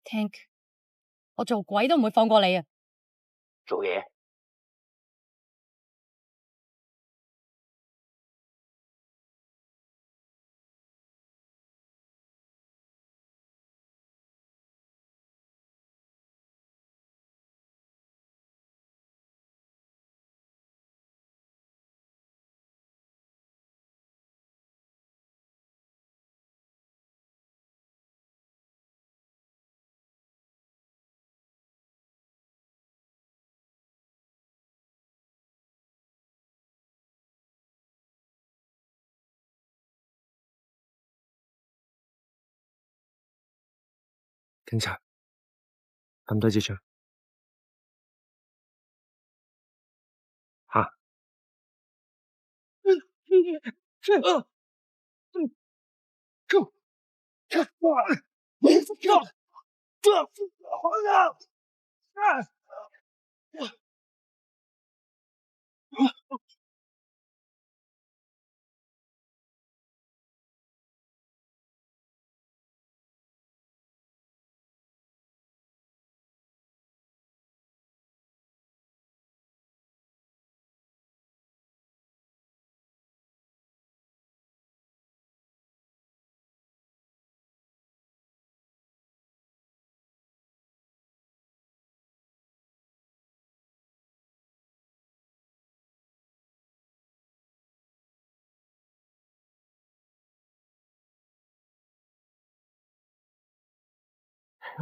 Tank，我做鬼都唔會放過你啊！做嘢。警察，撳低支槍。吓！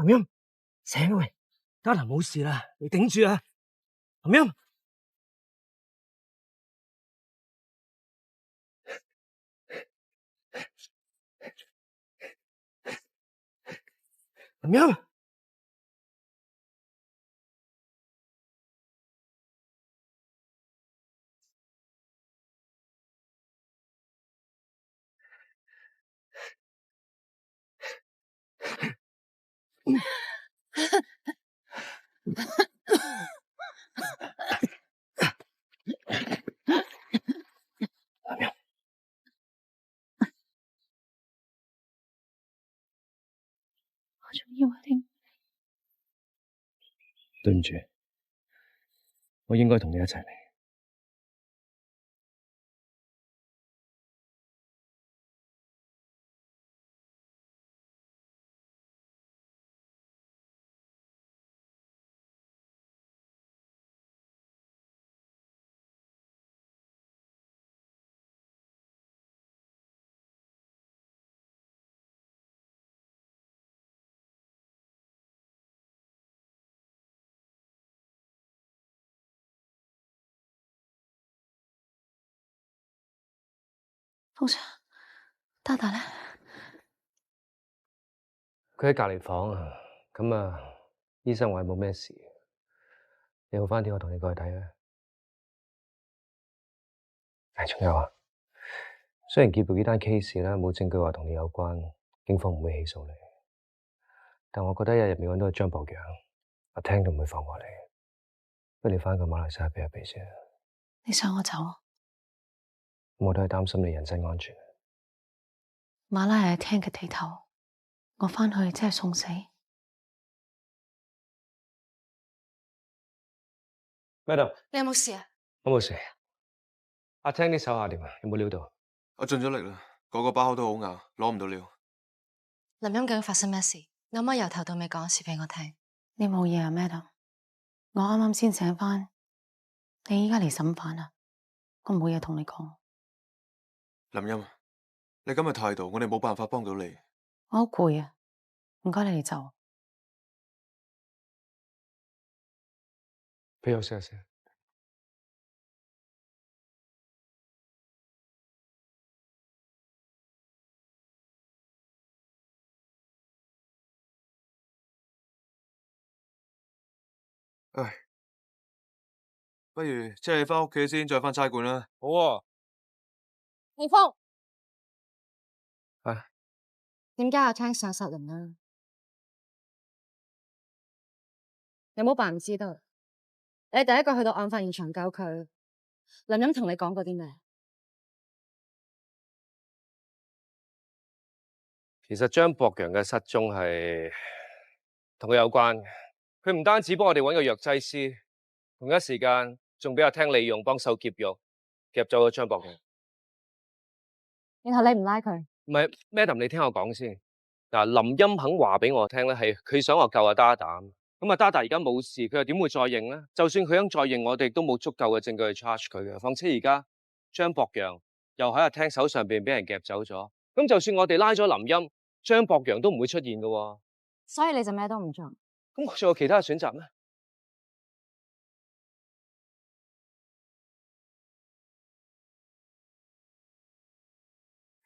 林音，醒啊喂，嘉棠冇事啦，你頂住啊！林音，林音，我仲以為你對唔住，我應該同你一齊嚟。風翔，大大咧，佢喺隔離房啊，咁啊，醫生話冇咩事，你好返啲，我同你過去睇啊。仲有啊，雖然劫獄呢單 case 咧冇證據話同你有關，警方唔會起訴你，但我覺得一日入面揾到個張博洋，阿聽都唔會放過你。不如你返個馬來西亞避一避先。你想我走啊？我都係擔心你人身安全。馬拉係聽嘅地頭，我返去真係送死。Madam，你有冇事啊？我冇事。阿聽啲手下點啊？有冇料到？我盡咗力啦，個包都好硬，攞唔到料。林音究竟發生咩事？你可唔可以由頭到尾講一次俾我聽？你冇嘢啊，Madam？我啱啱先醒返，你依家嚟審犯啊？我冇嘢同你講。林音，你今日態度，我哋冇辦法幫到你。我好攰啊，唔該你哋走。俾我試下先。唉，不如即係你返屋企先，再返差館啦。好啊。霆鋒，啊，點解阿聽想殺人啊？你唔好扮唔知得。你第一個去到案發現場救佢，林音同你講過啲咩？其實張博洋嘅失蹤係同佢有關嘅。佢唔單止幫我哋揾個藥劑師，同一時間仲俾阿聽利用幫手劫獄，夾走咗張博洋。然後你唔拉佢？唔係，Madam，你聽我講先。嗱，林音肯話俾我聽咧，係佢想我救阿 Dada。咁啊，Dada 而家冇事，佢又點會再認咧？就算佢想再認，我哋都冇足夠嘅證據去 charge 佢嘅。況且而家張博洋又喺阿聽手上邊俾人夾走咗，咁就算我哋拉咗林音，張博洋都唔會出現嘅。所以你就咩都唔做？咁我仲有其他嘅選擇咩？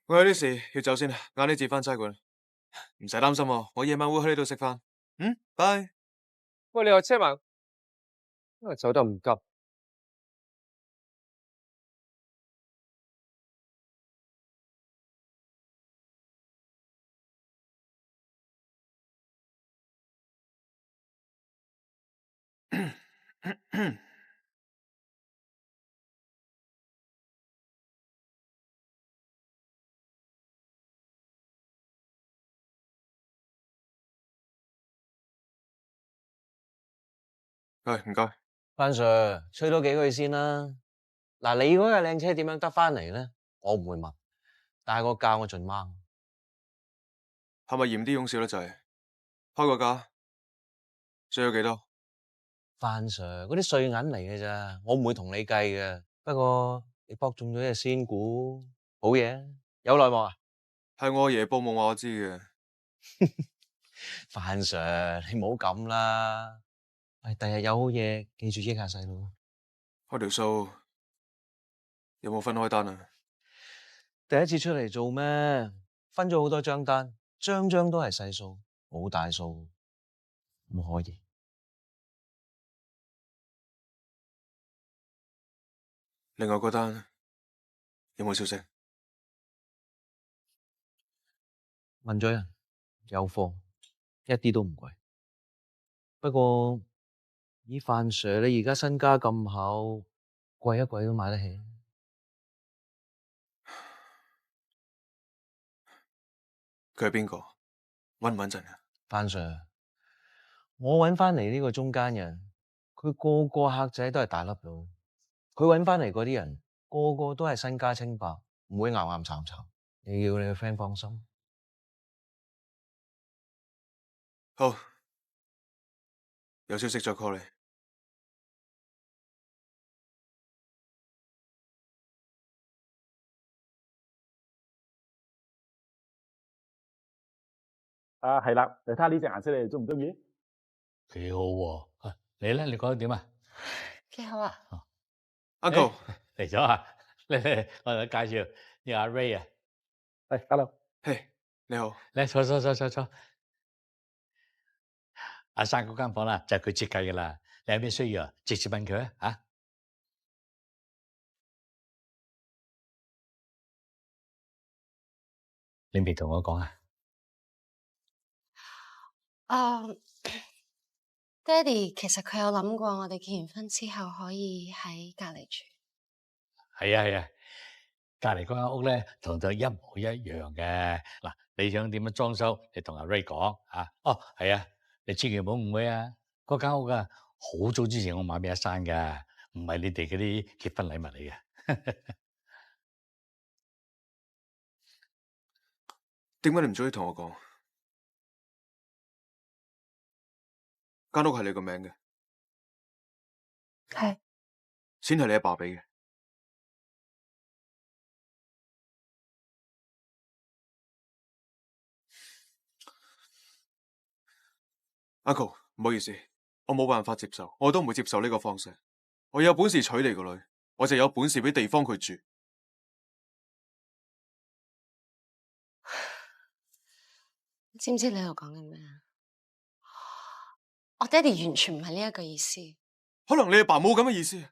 我有啲事要走先啦，晏啲至翻差館。唔使擔心喎，我夜晚會去呢度食飯。拜。喂，你話車埋，因為走得唔急。喂，唔該。范 Sir，吹多幾句先啦。嗱，你嗰架靚車點樣得翻嚟咧？我唔會問，但係個價我盡掹。係咪嫌啲佣少得滯？開個價，需要幾多？范 Sir，嗰啲碎銀嚟嘅咋，我唔會同你計嘅。不過你博中咗隻仙股，好嘢，有內幕啊？係我阿爺報夢話我知嘅。范 Sir，你唔好咁啦。喂，第日有好嘢，記住益下細路。開條數有冇分開單啊？第一次出嚟做咩？分咗好多張單，張張都係細數，冇大數，咁可以。另外嗰單有冇消息？問咗人，有貨，一啲都唔貴。不過以范 Sir 你而家身家咁厚，貴一貴都買得起。佢係邊個？穩唔穩陣啊？范 Sir，我揾翻嚟呢個中間人，佢個個客仔都係大粒佬，佢揾翻嚟嗰啲人個個都係身家清白，唔會岩岩慘慘。你要你個 friend 放心。好，有消息再 call 你。啊，係啦，你睇下呢隻顏色，你哋中唔中意？幾好喎！你咧，你覺得點啊？幾好啊Uncle 嚟咗啊！嚟，我哋介紹呢個阿 Ray 啊。係，hello，嘿，你好。嚟坐。阿生嗰間房啦，就係佢設計噶啦。你有咩需要啊？直接問佢啊！嚇，你未同我講啊？爹哋，其實佢有諗過，我哋結完婚之後可以喺隔離住。係啊，隔離嗰間屋咧，同佢一模一樣嘅。嗱，你想點樣裝修？你同阿 Ray 講啊。哦，係啊，你千祈唔好誤會啊！嗰間屋啊，好早之前我買俾阿生㗎，唔係你哋嗰啲結婚禮物嚟嘅。點解你唔早啲同我講？間屋係你個名嘅，係。錢係你阿爸俾嘅。Uncle，唔好意思，我冇辦法接受，我都唔會接受呢個方式。我有本事娶你個女，我就有本事俾地方佢住。你知唔知你喺度講緊咩啊？我爹哋完全唔係呢一個意思。可能你阿爸冇咁嘅意思，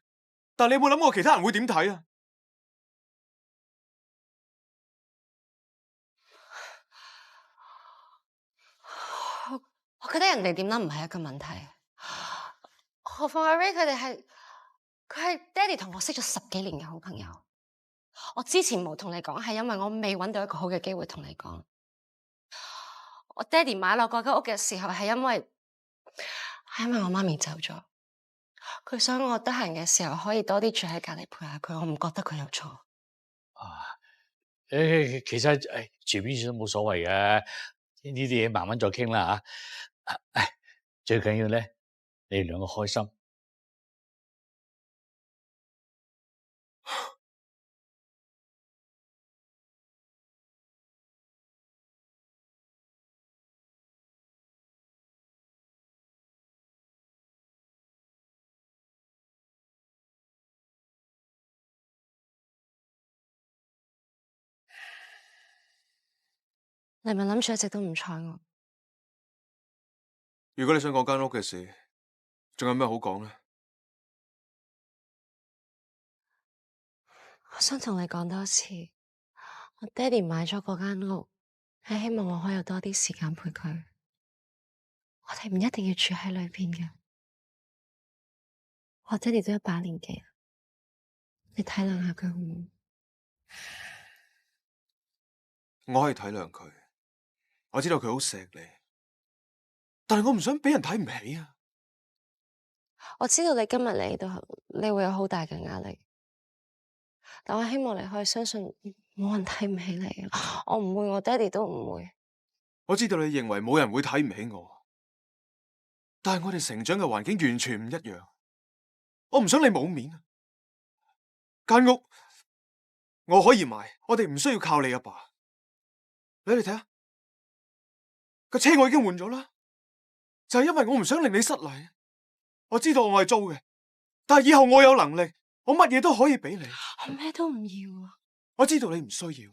但你有冇諗過其他人會點睇啊？我覺得人哋點諗唔係一個問題。何況阿 Ray 佢係爹哋同我識咗10幾年嘅好朋友。我之前冇同你講，係因為我未揾到一個好嘅機會同你講。我爹哋買落嗰間屋嘅時候，係因為係因為我媽咪走咗，佢想我得閒嘅時候可以多啲住喺隔離陪下佢，我唔覺得佢有錯。啊，其實住邊處都冇所謂嘅，呢啲嘢慢慢再傾啦嚇。最緊要咧，你哋兩個開心。你咪諗住一直都唔睬我？如果你想講間屋嘅事，仲有咩好講呢？我想同你講多次，我爹哋買咗嗰間屋，係希望我可以有多啲時間陪佢。我哋唔一定要住喺裏邊嘅。我爹哋都100年紀，你體諒下佢好唔好？我可以體諒佢，我知道佢好錫你，但係我唔想俾人睇唔起啊！我知道你今日嚟呢度，你會有好大嘅壓力，但我希望你可以相信，冇人睇唔起你。我唔會，我爹哋都唔會。我知道你認為冇人會睇唔起我，但係我哋成長嘅環境完全唔一樣。我唔想你冇面啊！間屋我可以買，我哋唔需要靠你阿爸。你睇下，個車我已經換咗啦，就係因為我唔想令你失禮。我知道我係租嘅，但係以後我有能力，我乜嘢都可以俾你。我咩都唔要啊！我知道你唔需要，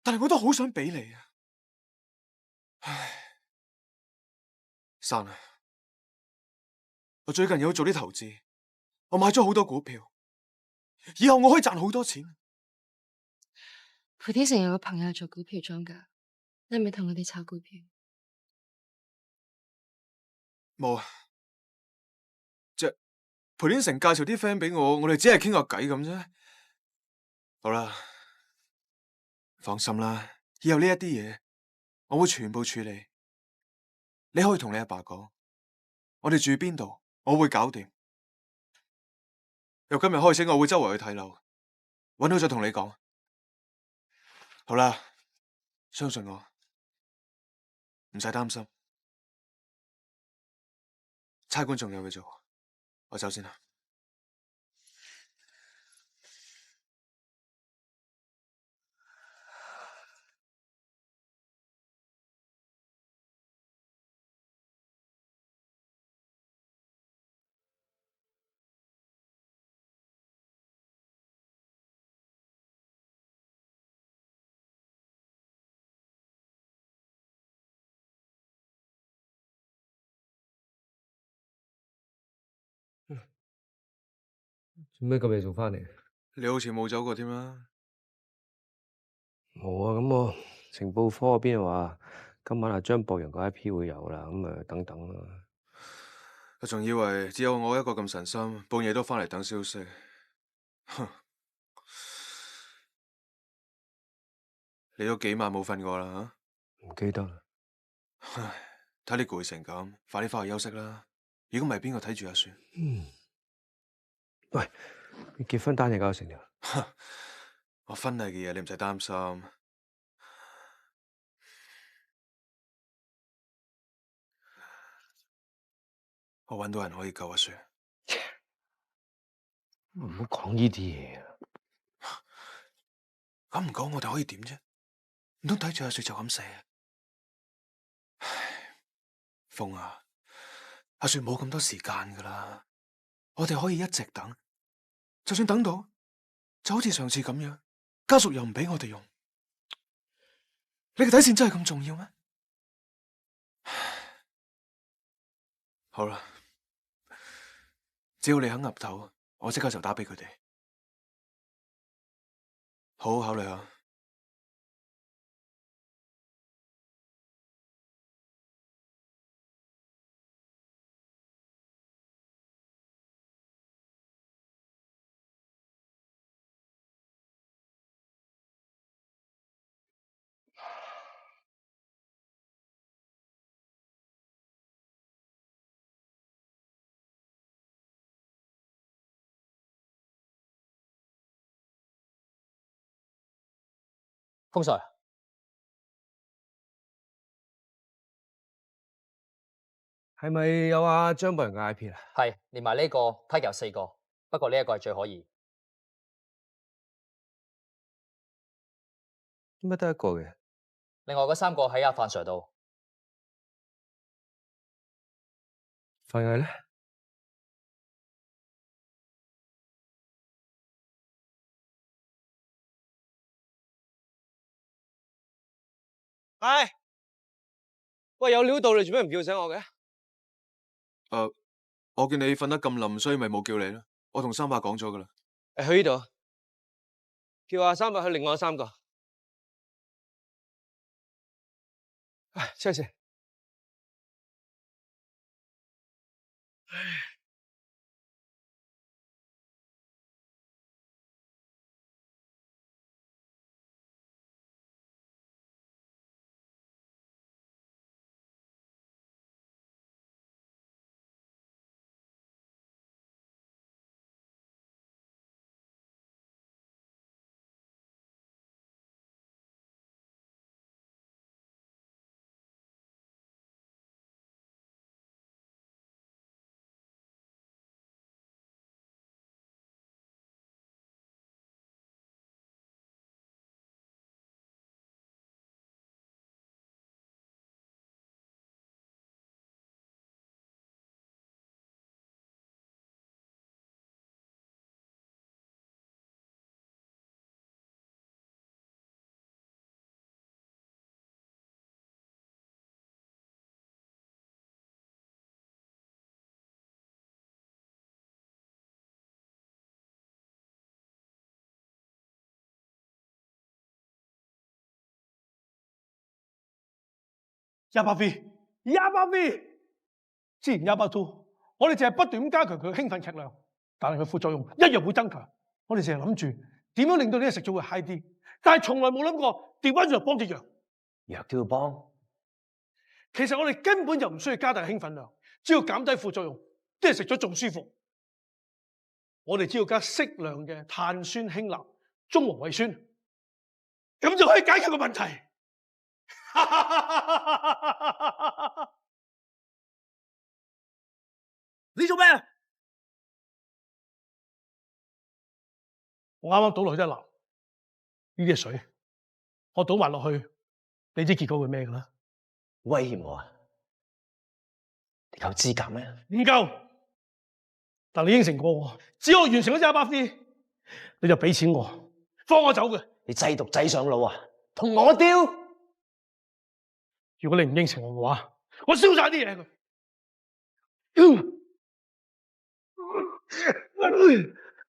但係我都好想俾你啊！唉，珊啊，我最近有做啲投資，我買咗好多股票，以後我可以賺好多錢。培天成有個朋友做股票莊家，你係咪同佢哋炒股票？冇啊，即係培天成介紹啲 friend 俾我，我哋只係傾個偈咁啫。好啦，放心啦，以後呢一啲嘢我會全部處理。你可以同你阿爸講，我哋住邊度，我會搞掂。由今日開始，我會周圍去睇樓，搵到再同你講。好啦，相信我，唔使擔心。差館仲有嘢做，我走先啦。做咩咁夜仲翻嚟？你好似冇走過添啦。冇啊，咁我情報科嗰邊話今晚阿張博洋嗰一批會有啦，咁啊等等啦。我仲以為只有我一個咁神心，半夜都翻嚟等消息。哼，你都幾晚冇瞓過啦吓？唔記得啦。唉，睇你攰成咁，快啲翻去休息啦。如果唔係，邊個睇住阿雪？喂，你結婚單嘢搞成點？我婚禮嘅嘢你唔使擔心。我搵到人可以救阿雪。唔好講呢啲嘢啊！咁唔講，我哋可以點啫？唔通睇住阿雪就咁死啊？唉，風啊，阿雪冇咁多時間噶啦，我哋可以一直等，就算等到，就好似上次咁樣，家屬又唔俾我哋用，你嘅底線真係咁重要咩？好啦，只要你肯岌頭，我即刻就打俾佢哋，好好考慮下。風 Sir，係咪有阿張博仁嘅 IP 啊？係連埋呢個 title 有4個，不過呢一個係最可疑。點解得一個嘅？另外嗰3個喺阿范 Sir 度。范毅咧？唉，喂，有料到你做咩唔叫醒我嘅？我見你瞓得咁冧，所以咪冇叫你咯。我同三伯講咗噶啦。去呢度，叫阿三伯去另外3個。唉，出去先。100V，之前1002，我哋淨係不斷咁加強佢嘅興奮劇量，但係佢副作用一樣會增強。我哋成日諗住點樣令到呢個食咗會 high 啲，但係從來冇諗過調翻轉嚟幫隻藥。藥都要幫？其實我哋根本就唔需要加大興奮量，只要減低副作用，啲人食咗仲舒服。我哋只要加適量嘅碳酸氫鈉中和胃酸，咁就可以解決個問題。你做咩？我啱啱倒落去一籃，呢啲係水，我倒埋落去，你知結果會咩㗎啦？威脅我啊？你夠資格咩？唔夠，但你應承過我，只要我完成咗100V，你就俾錢我，放我走嘅。你製毒仔上腦啊？同我丟？如果你唔應承我嘅話，我燒晒啲嘢佢。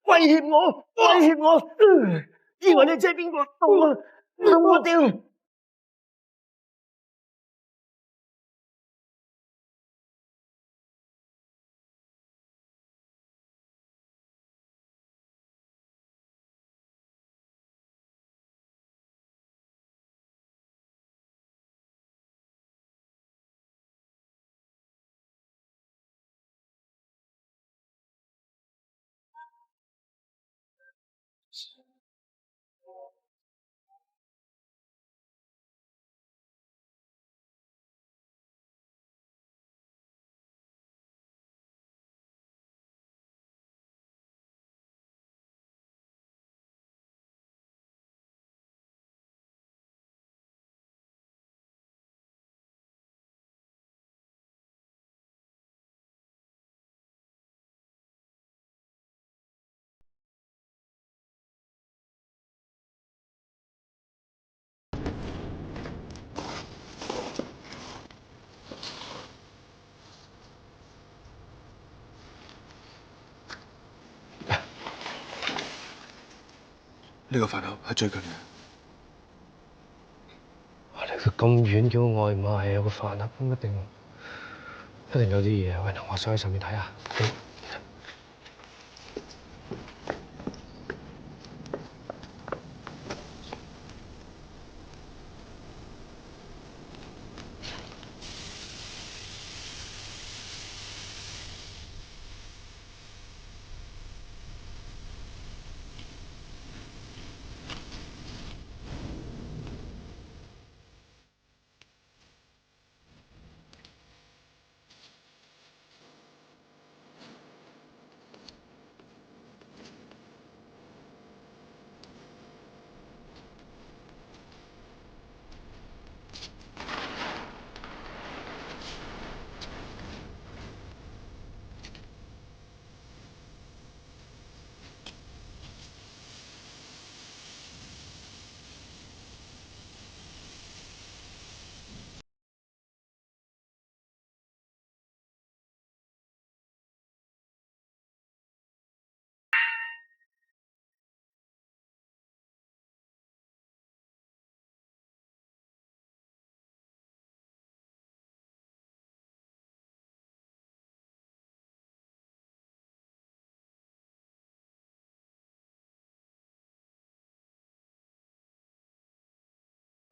威脅我，威脅我，以為你知係邊個？同我丟！呢個飯盒係最近嘅。你佢咁遠叫外賣，有個飯盒咁一定有啲嘢。喂，我上去上面睇下。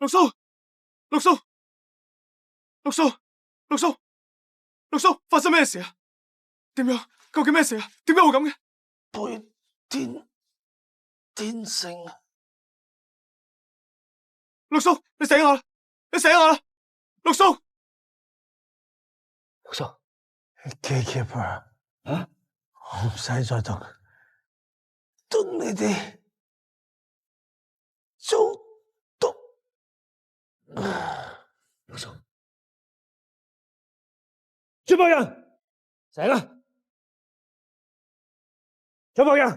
六叔，六叔，六叔，六叔，六叔，發生咩事啊？點樣？究竟咩事啊？點解會咁嘅？背天性。六叔，你醒下啦！你醒下啦！六叔，六叔 Gatekeeper 啊，我唔使再同你哋做毒。六叔，全部人醒啦！全部人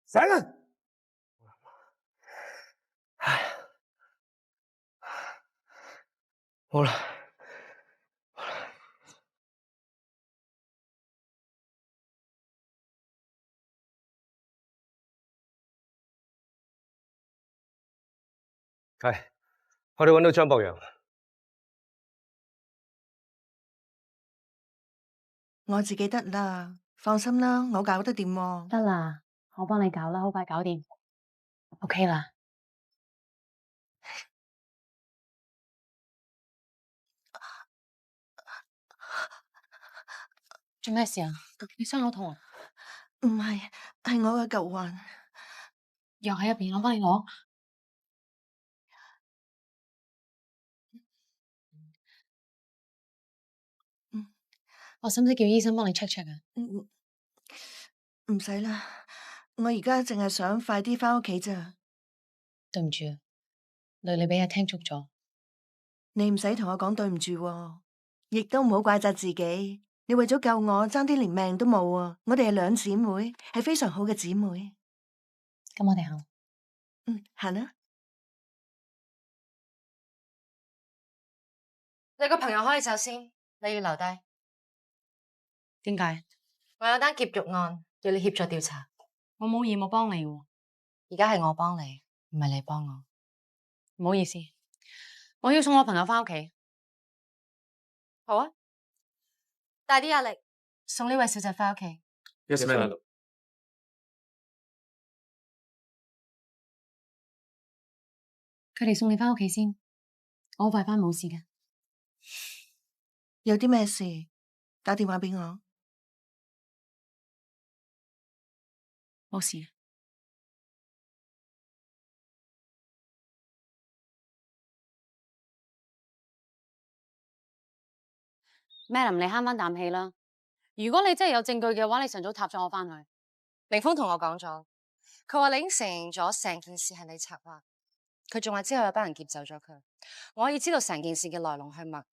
醒啦！好啦，係，我哋揾到張博洋。我自己得啦，放心啦，我搞得掂喎。得啦，我幫你搞啦，好快搞掂。OK 啦。做咩事啊？你傷口痛啊？唔係，係我嘅舊患。藥喺入邊，我幫你攞。我使唔使叫醫生幫你 check 啊？唔使啦，我而家淨係想快啲返屋企咋。對唔住，累你俾人聽足咗。你唔使同我講對唔住喎，亦都唔好怪責自己。你為咗救我，爭啲連命都冇啊！我哋係兩姊妹，係非常好嘅姊妹。咁我哋行。行啦。你個朋友可以走先，你要留低。點解？我有單劫獄案要你協助調查，我冇義務幫你喎。而家係我幫你，唔係你幫我。唔好意思，我要送我朋友返屋企。好啊，大啲壓力，送呢位小姐返屋企。 Yes, ma'am。佢哋送你返屋企先，我好快返，冇事嘅。有啲咩事？打電話俾我。冇事。Madam， 你慳翻啖氣啦。如果你真係有證據嘅話，你晨早插咗我返去。凌峰同我講咗，佢話你已經承認咗成件事係你策劃。佢仲話之後有班人劫走咗佢。我可以知道成件事嘅來龍去脈。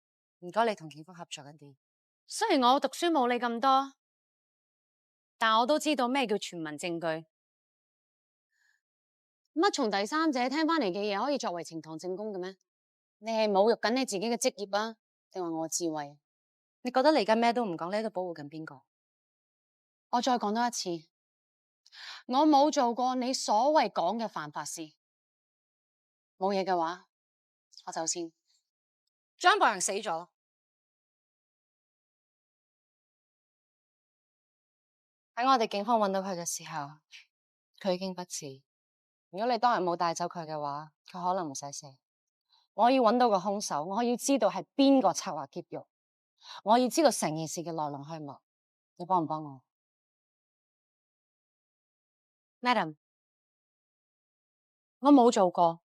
唔該，你同警方合作一啲。雖然我讀書冇你咁多，但我都知道咩叫傳聞證據。乜從第三者聽翻嚟嘅嘢可以作為呈堂證供嘅咩？你係侮辱緊你自己嘅職業啊，定話我智慧？你覺得你而家咩都唔講，你喺度保護緊邊個？我再講多一次，我冇做過你所謂講嘅犯法事。冇嘢嘅話，我走先。張博洋死咗，喺我哋警方揾到佢嘅時候，佢已經不治。如果你當日冇帶走佢嘅話，佢可能唔使死。我要揾到個兇手，我要知道係邊個策劃劫獄，我要知道成件事嘅來龍去脈。你幫唔幫我 ，Madam？ 我冇做過，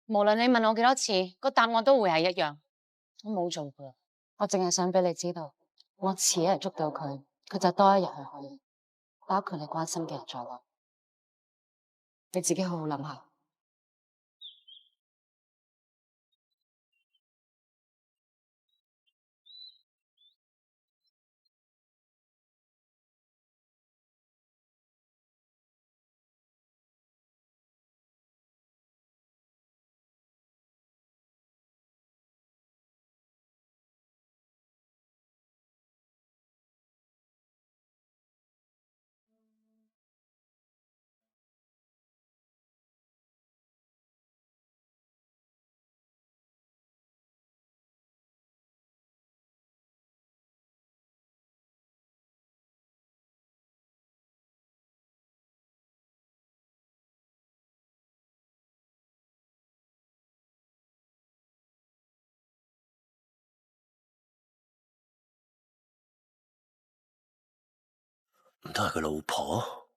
無論你問我幾多次，個答案都會係一樣。我冇做過，我淨係想俾你知道，我遲一日捉到佢，佢就多一日係可以，包括你關心嘅人在內。你自己好好諗下。唔通係佢老婆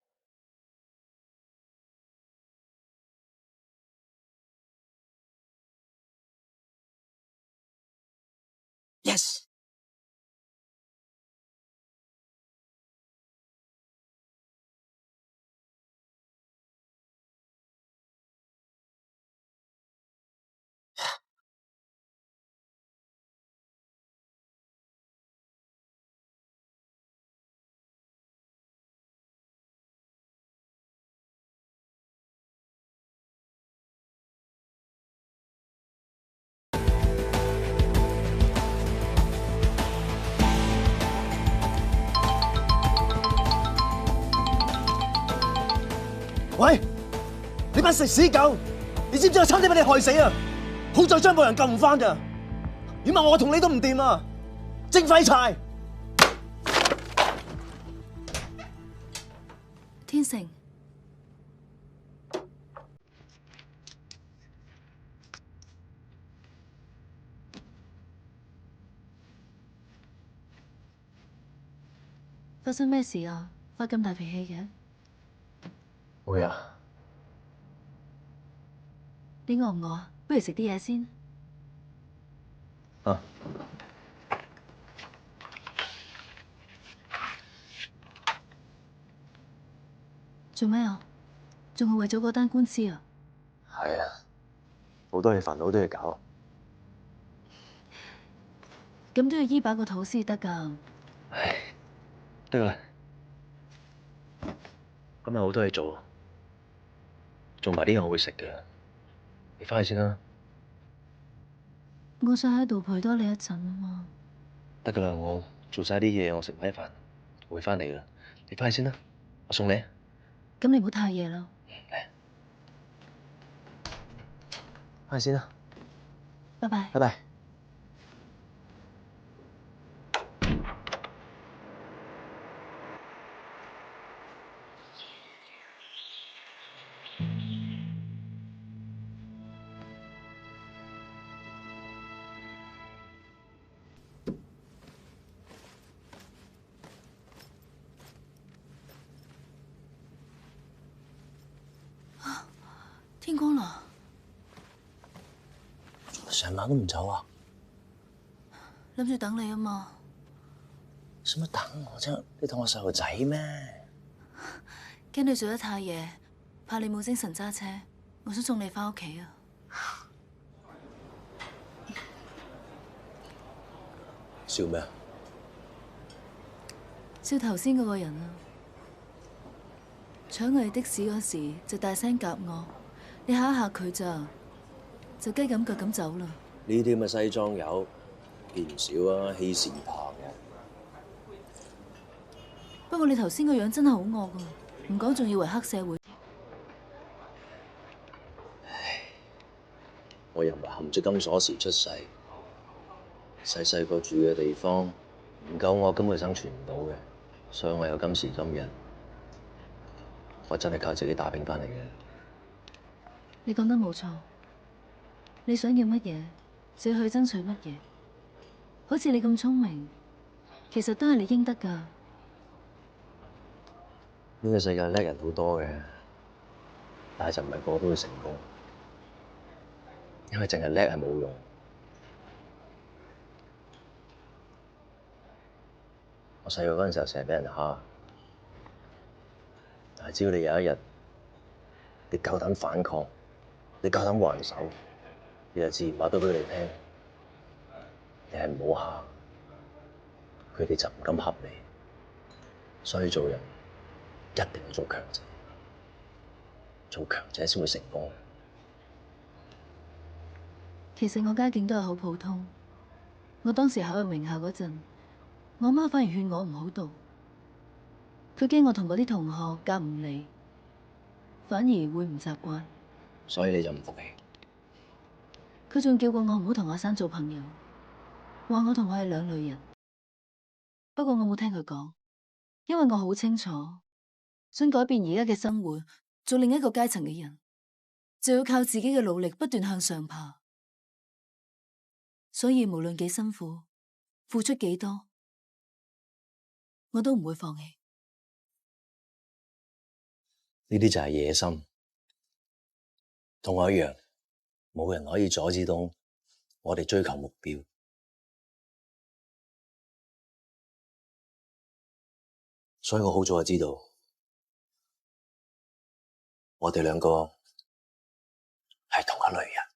？Yes。喂，你班食屎狗！你知唔知我差啲俾你害死啊？好在張博人救唔翻咋，如果我同你都唔掂啊！蒸廢柴！天成，發生咩事啊？發咁大脾氣嘅？會啊。你餓唔餓啊？不如食啲嘢先。啊。做咩啊？仲係為咗嗰單官司啊？係啊，好多嘢煩惱都要搞。咁都要醫飽個肚先得㗎。唉，得啦。今日好多嘢做，做埋啲嘢我會食嘅。你返去先啦。我想喺度陪多你一陣啊嘛。得㗎啦，我做晒啲嘢，我食埋飯，我會返嚟㗎。你返去先啦，我送你。咁你唔好太夜啦。返去先啦。拜拜。拜拜。天光啦，成晚都唔走啊？諗住等你啊嘛。使乜等我啫？你當我細路仔咩？驚你做得太夜，怕你冇精神揸車，我想送你返屋企啊。笑咩？笑頭先嗰個人啊，搶我哋的士嗰時就大聲夾我，你嚇一嚇佢咋，就雞咁腳咁走啦。呢啲咁嘅西裝友見唔少啊，欺善怕惡。不過你頭先個樣真係好惡噶，唔講仲以為黑社會。我又唔係含住金鎖匙出世，細個住嘅地方唔夠我根本生存唔到嘅，所以我有今時今日，我真係靠自己打拼翻嚟嘅。你講得冇錯，你想要乜嘢就要去爭取乜嘢。好似你咁聰明，其實都係你應得噶。呢個世界叻人好多嘅，但係就唔係個個都會成功，因為淨係叻係冇用。我細個嗰陣時候成日俾人蝦，但係只要你有一日你夠膽反抗，你夠膽還手，你就自然話到俾佢哋聽，你係唔好蝦，佢哋就唔敢恰你。所以做人一定要做強者，做強者先會成功。其實我家境都係好普通。我當時考入名校嗰陣，我媽反而勸我唔好讀，佢驚我同嗰啲同學夾唔嚟，反而會唔習慣。所以你就唔服氣。佢仲叫過我唔好同阿生做朋友，話我同佢係兩類人。不過我冇聽佢講，因為我好清楚，想改變而家嘅生活，做另一個階層嘅人，就要靠自己嘅努力不斷向上爬。所以無論幾辛苦，付出幾多，我都唔會放棄。呢啲就係野心，同我一樣，冇人可以阻止到我哋追求目標。所以我好早就知道，我哋兩個係同一類人。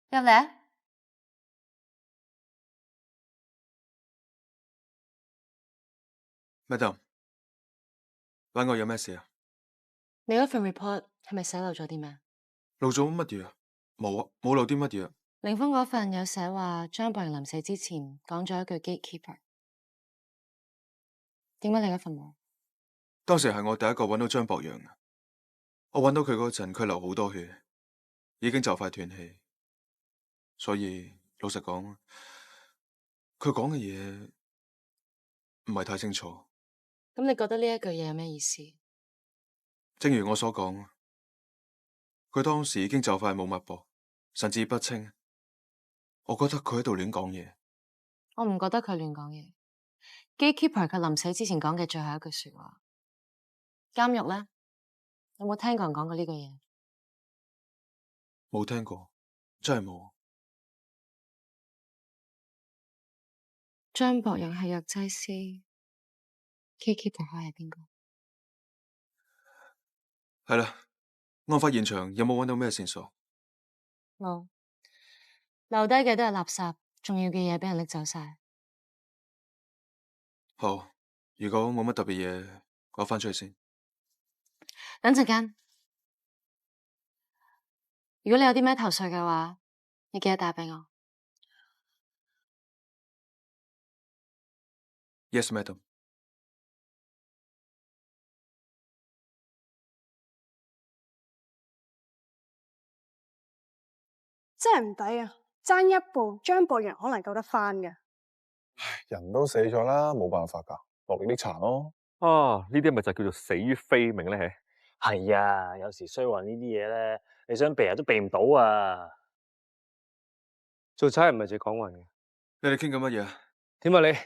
入嚟啊，Madam，揾我有咩事啊？你嗰份 report 係咪寫漏咗啲咩？漏咗乜嘢啊？冇啊，冇漏啲乜嘢。凌峰嗰份有寫話張博洋臨死之前講咗一句 gatekeeper， 點解你嗰份冇？當時係我第一個揾到張博洋嘅，我揾到佢嗰陣，佢流好多血，已經就快斷氣，所以老實講，佢講嘅嘢唔係太清楚。咁你覺得呢一句嘢有咩意思？正如我所講，佢當時已經就快冇脈搏，神志不清。我覺得佢喺度亂講嘢。我唔覺得佢亂講嘢。gatekeeper 佢臨死之前講嘅最後一句說話。監獄咧，有冇聽過人講過呢句嘢？冇聽過，真係冇。張博洋係藥劑師，gatekeeper 係邊個？係啦，案發現場有冇揾到咩線索？冇，留低嘅都係垃圾，重要嘅嘢俾人拎走晒。好，如果冇乜特別嘢，我返出去先。等陣間，如果你有啲咩頭緒嘅話，你記得打俾我。Yes, madam。真係唔抵啊！爭一步，張博洋可能救得翻嘅。人都死咗啦，冇辦法㗎，落力啲查咯。啊，呢啲咪就叫做死於非命咧？係啊，有時衰運呢啲嘢咧，你想避都避唔到啊！做差人唔係淨講運嘅。你哋傾緊乜嘢啊？點啊你？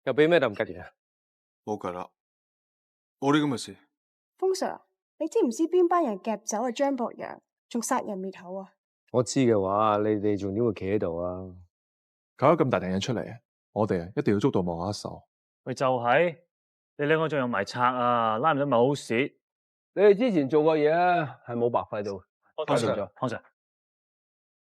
又俾咩咁吉言啊？冇㗎啦，冇啲咁嘅事。風 Sir，你知唔知邊班人夾走阿張博洋，仲殺人滅口啊？我知嘅話，你哋仲點會企喺度啊？搞咗咁大訂嘢出嚟，我哋一定要捉到幕後黑手。咪就係，你兩個仲有埋賊啊，拉唔到咪好蝕。你哋之前做過嘢啊，係冇白費到。湯 Sir，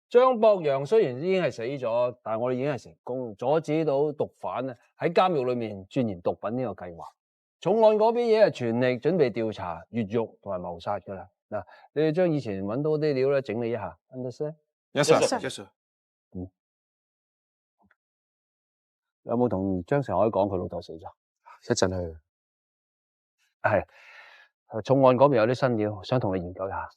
張博洋雖然已經係死咗，但係我哋已經係成功阻止到毒販啊喺監獄裏面鑽研毒品呢個計劃。重案嗰邊嘢係全力準備調查越獄同埋謀殺噶啦。嗱，你哋將以前揾到啲料咧整理一下 ，understand？Yes sir，Yes sir。有冇同張成海講佢老豆死咗？一陣去。係，重案嗰邊有啲新料，想同你研究一下。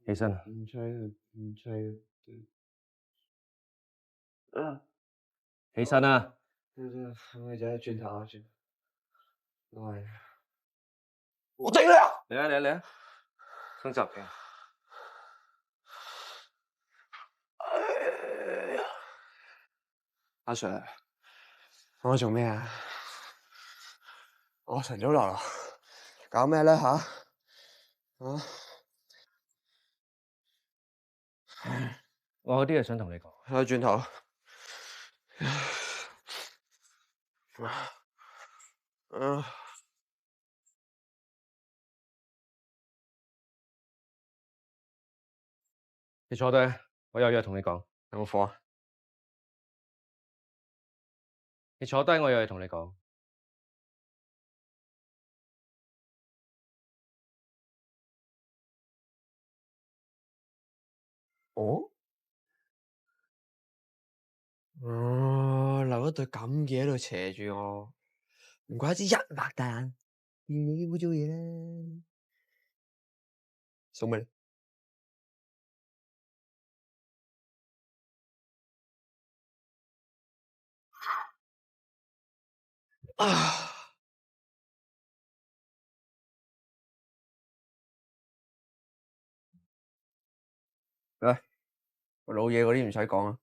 起身啦！唔吹。起身啦！我仔轉頭啊，轉。來。我頂你啊！嚟啊嚟啊嚟啊！想襲嘅。阿 Sir，我做咩啊？我晨早流流，搞咩咧吓？啊！我有啲嘢想同你講。睇轉頭。你坐低，我有嘢同你講。有冇火？你坐低，我有嘢同你講。哦？留一對咁嘅喺度斜住我，唔怪之一擘大眼，見到啲污糟嘢啦。送俾你。啊！喂，我老嘢嗰啲唔使講啊。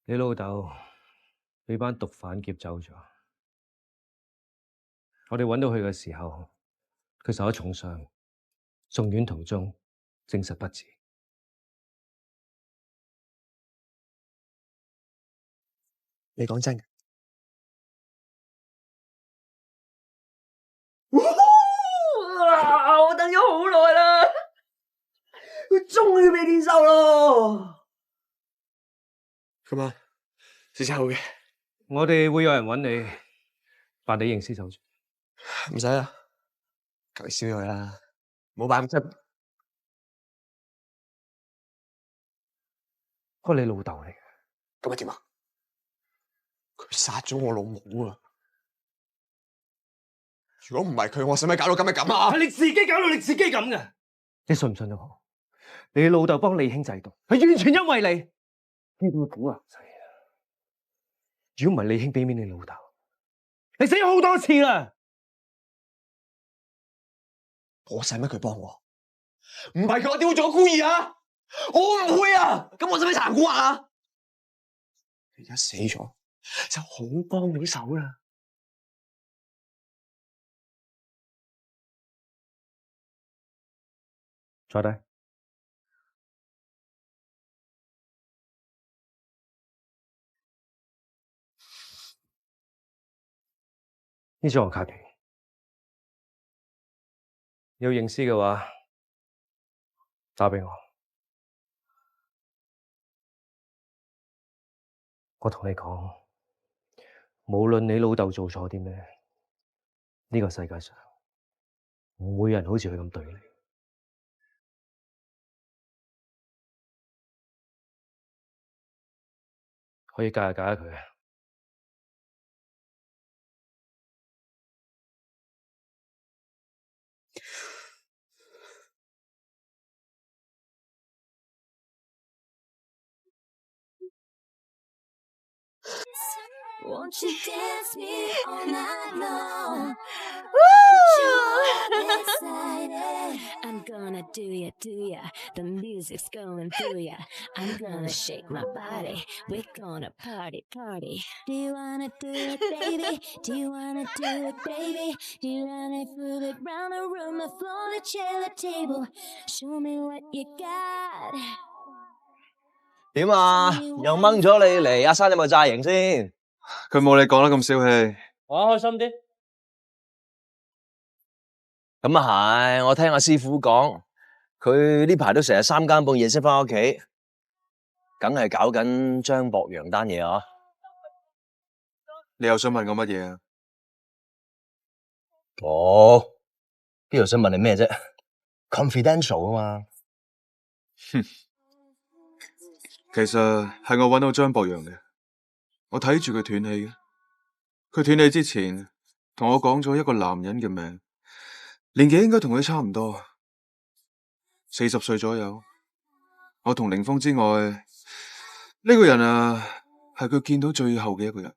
你老豆俾班毒販劫走咗，我哋揾到佢嘅時候，佢受咗重傷，送院途中證實不治。你講真嘅？我等咗好耐啦，佢終於俾天收咯。咁啊，事情好嘅，我哋會有人揾你辦理刑事手續。唔使啦，求其燒佢啦，冇辦咁出。嗰係你老豆嚟嘅，咁咪點啊？佢殺咗我老母啊！如果唔係佢，我使唔使搞到咁嘅咁啊？係你自己搞到你自己咁嘅。你信唔信都好，你老豆幫李興制毒，係完全因為你。呢個古惑仔啊！如果唔係李興俾面你老豆，你死好多次啦！我使乜佢幫我？唔係佢，我點會做孤兒啊？我唔會啊！咁我使唔使殘古惑啊？而家死咗就好幫到手啦。坐低。呢張我卡片，有認屍嘅話打俾我。我同你講，無論你老豆做錯啲咩，呢個世界上唔會有人好似佢咁對你。可以戒下佢啊！Won't you dance me all night long? I'm gonna do ya, the music's going through ya. I'm gonna shake my body, we're gonna party. Do you wanna do it, baby? Do you wanna do it, baby? Do you wanna move it round the room, the floor, the chair, the table? Show me what you got. 點啊？又掹咗你嚟，阿生有冇詐型先？佢冇你講得咁小氣。我開心啲。咁啊係，我聽阿師傅講，佢呢排都成日3更半夜先返屋企，梗係搞緊張博洋單嘢啊！你又想問我乜嘢啊？冇，邊度想問你咩啫 ？Confidential 啊嘛。哼，其實係我揾到張博洋嘅，我睇住佢斷氣嘅。佢斷氣之前同我講咗一個男人嘅名，年紀應該同佢差唔多，40歲左右。我同凌峰之外，呢個人啊係佢見到最後嘅一個人。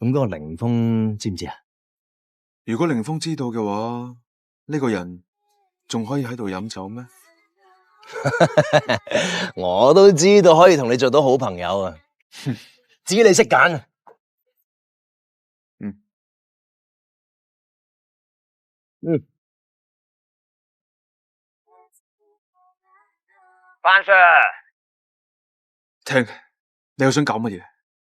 咁嗰個凌峰知唔知啊？如果凌峰知道嘅話，呢個人仲可以喺度飲酒咩？我都知道可以同你做到好朋友啊，至於你識揀啊。范 Sir， 聽，你又想搞乜嘢？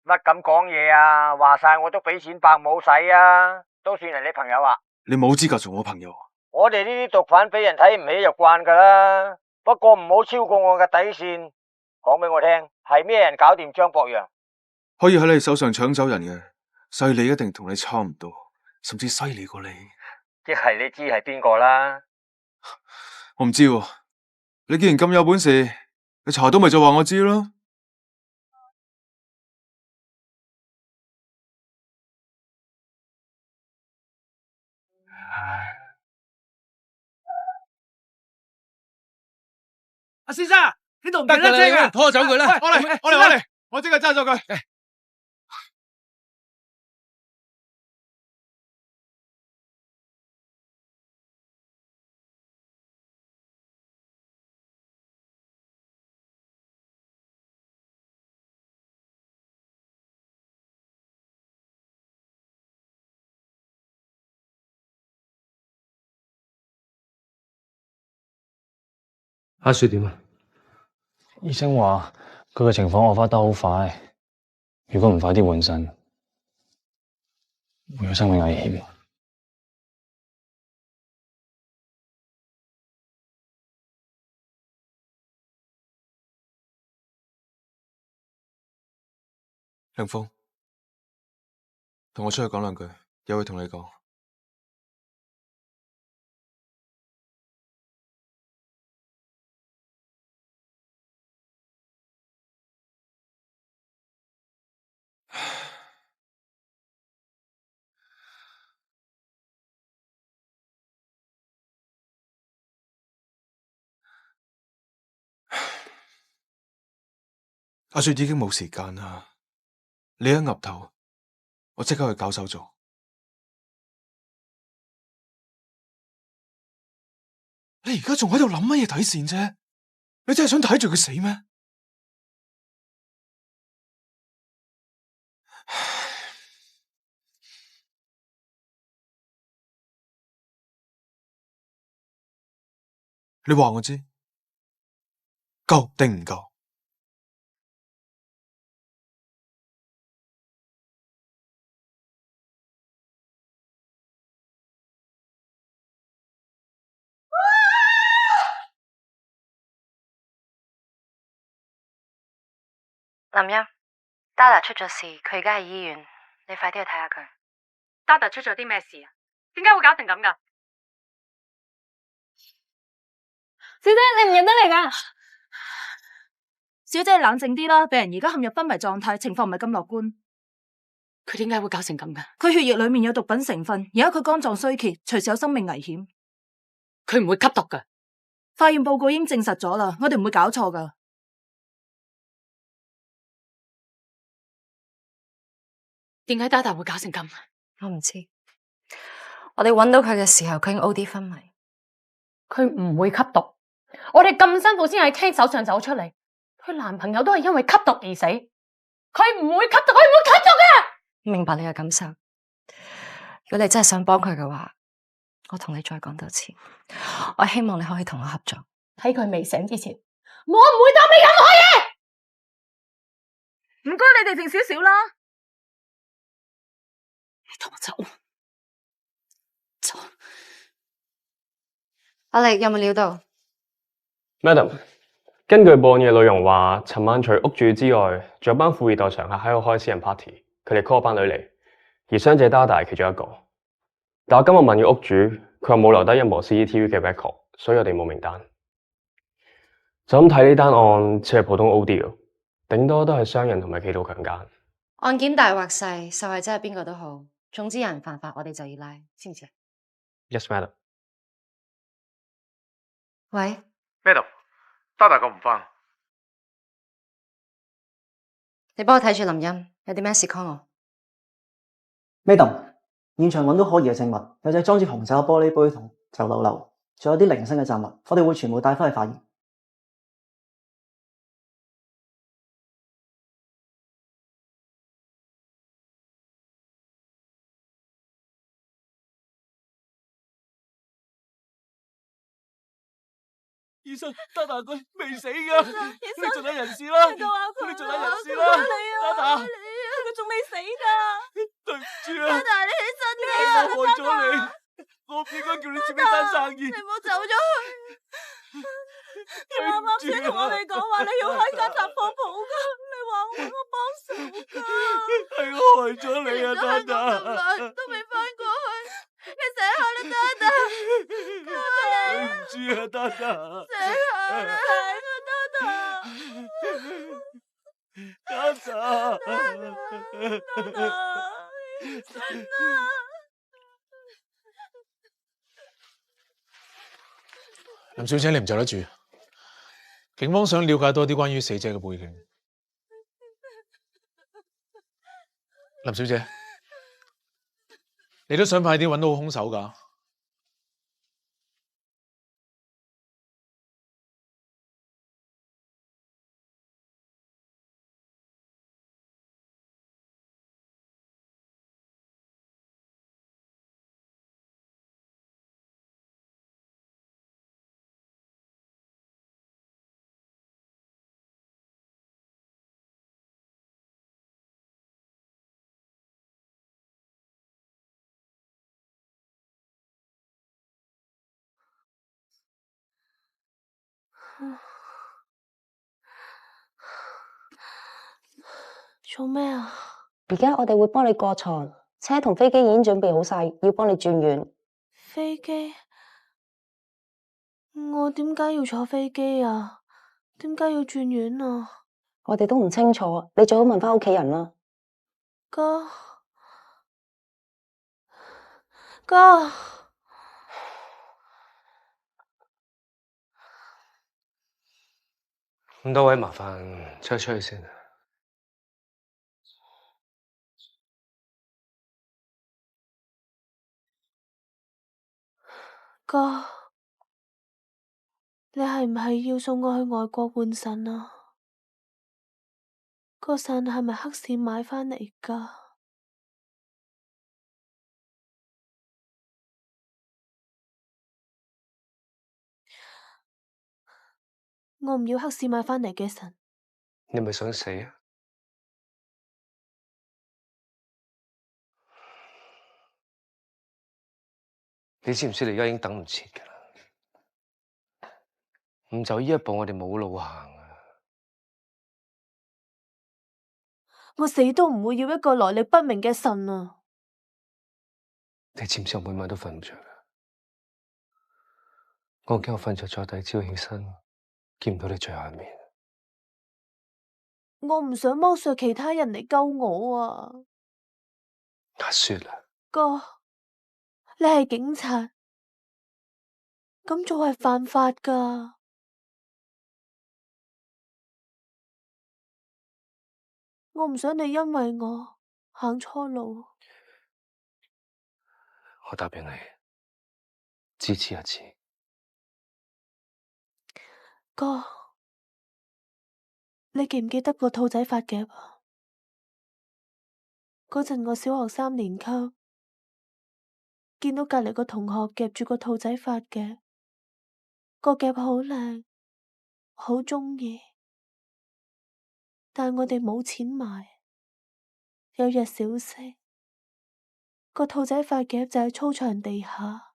乜咁講嘢啊？話晒我都俾錢伯母使啊，都算係你朋友啊。你冇資格做我朋友。我哋呢啲毒販俾人睇唔起就慣噶啦，不過唔好超過我嘅底線。講俾我聽，係咩人搞掂張博洋？可以喺你手上搶走人嘅，勢力一定同你差唔多，甚至犀利過你。即係你知係邊個啦？我唔知喎。你既然咁有本事，你查到咪就話我知咯。阿先生，呢度唔得車啊！拖走佢啦！我嚟，我即刻揸咗佢。阿雪點啊？醫生話佢嘅情況惡化得好快，如果唔快啲換腎，會有生命危險。凌峰，同我出去講兩句，有嘢同你講。阿雪已經冇時間啦，你一岌頭，我即刻去搞手續。你而家仲喺度諗乜嘢底線啫？你真係想睇住佢死咩？你話我知，夠定唔夠？林欣 ，Dada 出咗事，佢而家喺醫院，你快啲去睇下佢。Dada 出咗啲咩事啊？點解會搞成咁噶？小姐，你唔入得嚟噶。小姐冷靜啲啦，病人而家陷入昏迷狀態，情況唔係咁樂觀。佢點解會搞成咁噶？佢血液裏面有毒品成分，而家佢肝臟衰竭，隨時有生命危險。佢唔會吸毒噶。化驗報告已經證實咗啦，我哋唔會搞錯噶。點解 Dada 會搞成咁？我唔知。我哋揾到佢嘅時候，佢已經 OD 昏迷。佢唔會吸毒。我哋咁辛苦先喺 K 手上走出嚟，佢男朋友都係因為吸毒而死。佢唔會吸毒，佢唔會吸毒嘅。明白你嘅感受。如果你真係想幫佢嘅話，我同你再講多次。我希望你可以同我合作。喺佢未醒之前，我唔會當你任何嘢。唔該，你哋靜少少啦。你同我走。走。阿力有冇料到 ？Madam， 根據報案嘅內容話，尋晚除屋主之外，仲有班富二代常客喺度開私人 party， 佢哋 call 班女嚟，而傷者 Dada 係其中一個。但我今日問咗屋主，佢話冇留低任何 CCTV 嘅 record， 所以我哋冇名單。就咁睇呢單案，似係普通 OD， 頂多都係傷人同埋企圖強姦。案件大或細，受害者係邊個都好，總之有人犯法，我哋就要拉，知唔知 ？Yes, madam。喂 ，Madam，Dada 救唔返。你幫我睇住林欣，有啲咩事 call 我。Madam，現場揾到可疑嘅證物，有隻裝住紅酒嘅玻璃杯同酒樓樓，仲有啲零星嘅雜物，我哋會全部帶返去法院。醫生，德達佢未死噶，你盡下人事啦，你盡下人事啦，德達，佢仲未死噶。對唔住啊，德達，你起身啦，我害咗你，我唔應該叫你接呢單生意。你唔好走咗去。你啱啱先同我哋講話你要開間雜貨鋪噶，你話我揾我幫手噶。係我害咗你啊，德達。咁耐都未翻過去，你醒下啦，德達。對唔住啊，德達。醒下啦，德達。德達。德達，醫生啊！林小姐，你唔走得住。警方想了解多啲關於死者嘅背景。林小姐，你都想快啲揾到兇手㗎？做咩啊？而家我哋會幫你過床，車同飛機已經準備好晒，要幫你轉院。飛機？我點解要坐飛機啊？點解要轉院啊？我哋都唔清楚，你最好問翻屋企人啦。哥，咁多位麻煩出去先。哥，你係唔係要送我去外國換腎啊？個腎係咪黑市買返嚟㗎？我唔要黑市買返嚟嘅腎。你咪想死啊？你知唔知你而家已經等唔切㗎啦？唔走呢一步，我哋冇路行啊！我死都唔會要一個來歷不明嘅腎啊！你知唔知我每晚都瞓唔着㗎？我驚我瞓着咗，第二朝起身見唔到你最後一面。我唔想剝削其他人嚟救我啊！阿雪啊，哥，你係警察，咁做係犯法㗎。我唔想你因為我行錯路。我答應你，支持一次。哥，你記唔記得個兔仔髮夾啊？嗰陣我小學3年級，見到隔籬個同學夾住個兔仔髮夾，個夾好靚，好鍾意，但我哋冇錢買。有日小息，個兔仔髮夾就喺操場地下，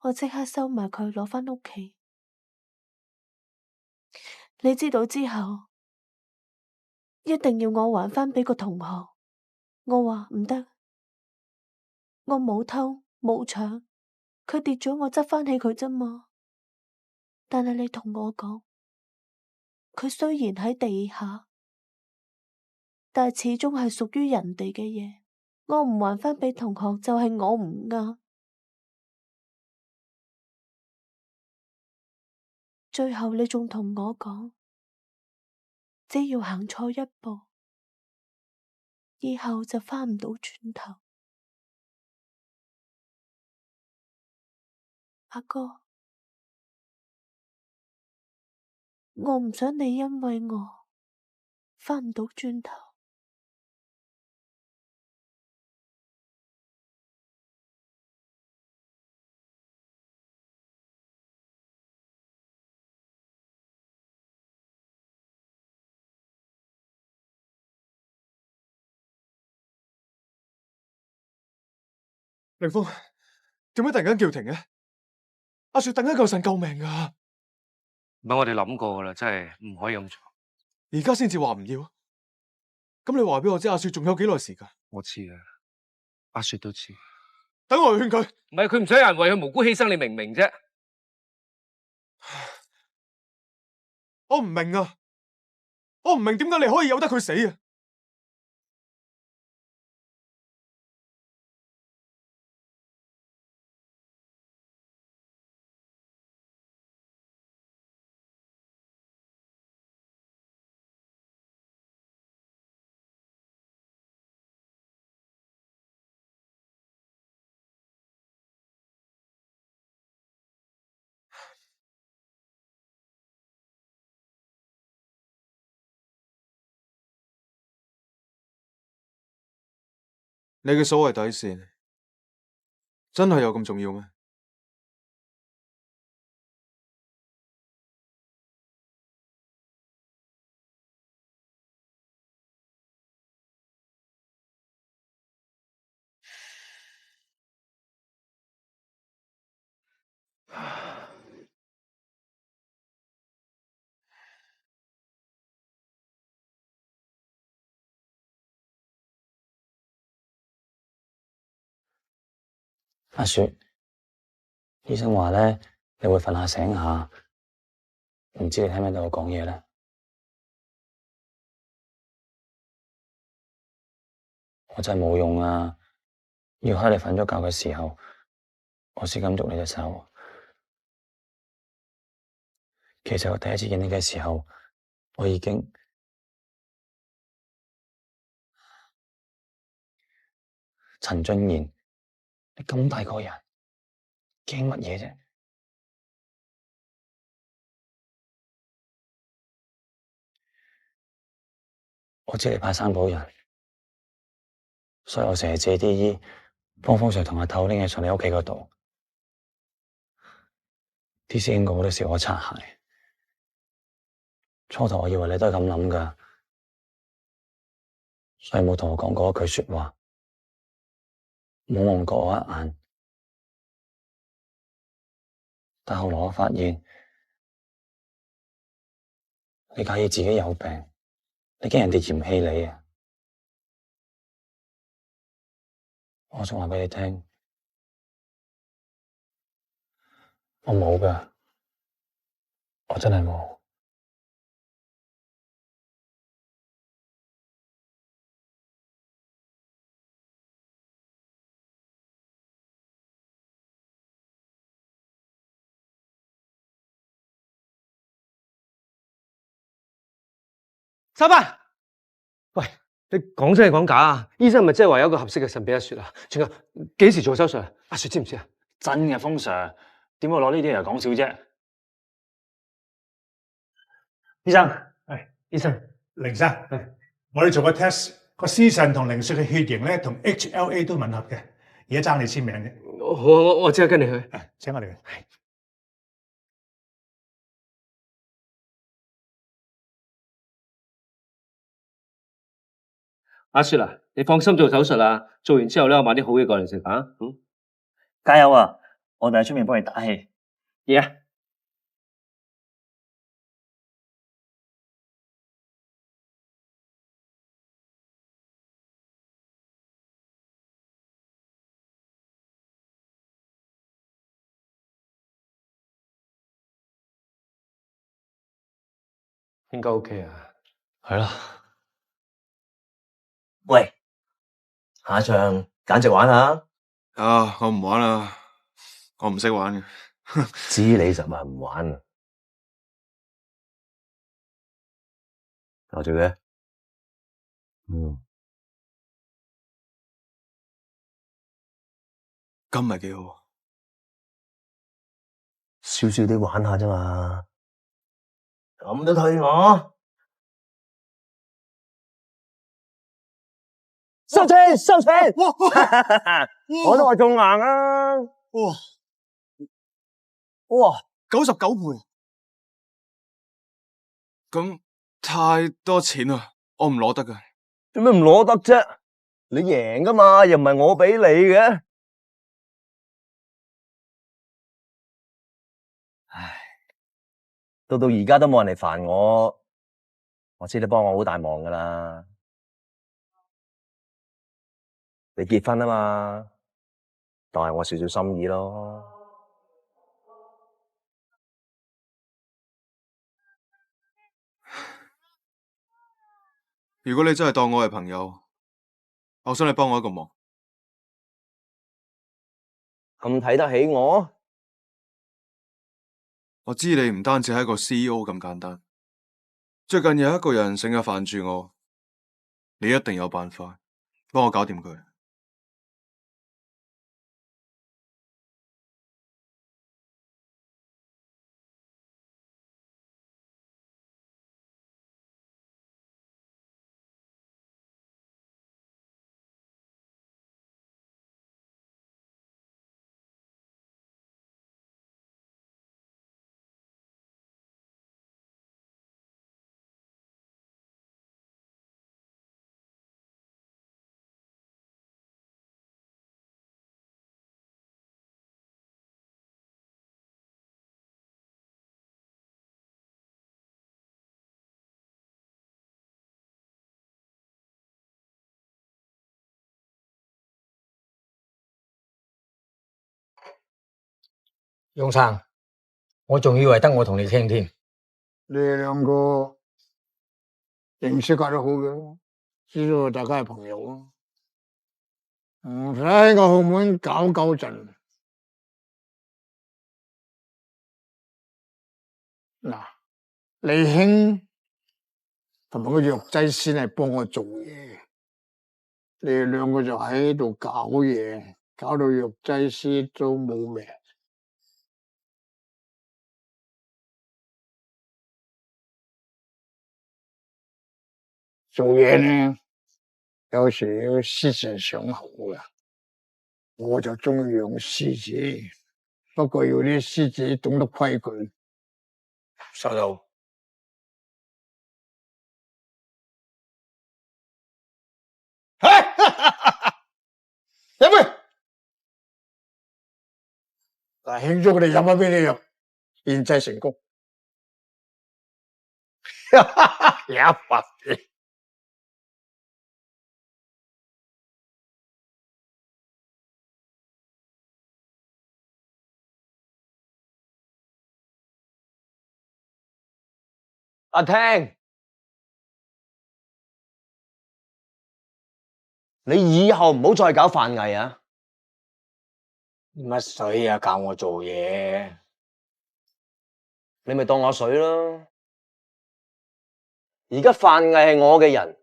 我即刻收埋佢攞返屋企。你知道之後，一定要我還返畀個同學。我話唔得，我冇偷冇搶，佢跌咗我執返起佢啫嘛。但係你同我講，佢雖然喺地下，但係始終係屬於人哋嘅嘢。我唔還返畀同學就係我唔啱。最後你仲同我講，只要行錯一步，以後就返唔到轉頭。阿哥，我唔想你因為我返唔到轉頭。凌峰，點解突然間叫停嘅？阿雪等緊嚿腎救命㗎。唔係我哋諗過噶啦，真係唔可以咁做。而家先至話唔要，咁你話俾我知阿雪仲有幾耐時間？我知啊，阿雪都知。等我去勸佢。唔係佢唔想有人為佢無辜犧牲，你明唔明啫？我唔明啊，我唔明點解你可以由得佢死啊！你嘅所謂底線，真係有咁重要咩？阿雪，醫生話咧，你會瞓下醒下，唔知你聽唔聽到我講嘢咧？我真係冇用啊！要喺你瞓咗覺嘅時候，我先敢捉你隻手。其實我第一次見你嘅時候，我已經陳俊賢，你咁大個人，驚乜嘢啫？我知你怕生保人，所以我成日借啲衣，方方Sir同阿頭拎嘢上你屋企嗰度。啲師兄個個都笑我擦鞋。初頭我以為你都係咁諗㗎，所以冇同我講過一句說話，冇望過我一眼。但後來我發現，你介意自己有病，你驚人哋嫌棄你啊！我想話俾你聽，我冇㗎，我真係冇。收班！喂，你講真係講假啊？醫生係咪真係話有一個合適嘅腎俾阿雪啊？仲有幾時做手術啊？阿雪知唔知啊？真嘅，風Sir，點會攞呢啲嚟講笑啫？醫生，醫生，凌生，我哋做個 test，個屍腎同凌雪嘅血型咧，同 HLA 都吻合嘅，而家爭你簽名啫。好，我即刻跟你去。請我哋去。阿雪啊，你放心做手術啦，做完之後咧，我買啲好嘢過嚟食啊。加油啊！我哋喺出面幫你打氣。Yeah。應該 OK 啊。係啦。喂，下一場簡直玩下。啊，我唔玩啦，我唔識玩嘅。知你實係唔玩啊！搞住嘅。咁咪幾好。少少啲玩下啫嘛，咁都推我？收錢，收錢！我都話中硬啊！哇，99倍，咁太多錢啦，我唔攞得噶。做咩唔攞得啫？你贏噶嘛，又唔係我俾你嘅。唉，到而家都冇人嚟煩我，我知你幫我好大忙噶啦。你結婚啊嘛，當係我少少心意咯。如果你真係當我係朋友，我想你幫我一個忙。咁睇得起我？我知你唔單止係一個 CEO 咁簡單，最近有一個人成日煩住我，你一定有辦法幫我搞掂佢。雍生，我仲以為得我同你傾添。你哋兩個認識下都好嘅，知道大家係朋友咯。唔使喺個後門搞震。嗱，李兄同埋個藥劑師係幫我做嘢，你哋兩個就喺度搞嘢，搞到藥劑師都冇命。做嘢呢，有時要思前想後嘅。我就中意養獅子，不過要啲獅子懂得規矩。收到。飲杯，嗱，慶祝佢哋飲一杯呢藥，獻祭成功。一發嘅。阿聽，你以後唔好再搞飯藝啊！乜水啊？教我做嘢，你咪當我水咯。而家飯藝係我嘅人，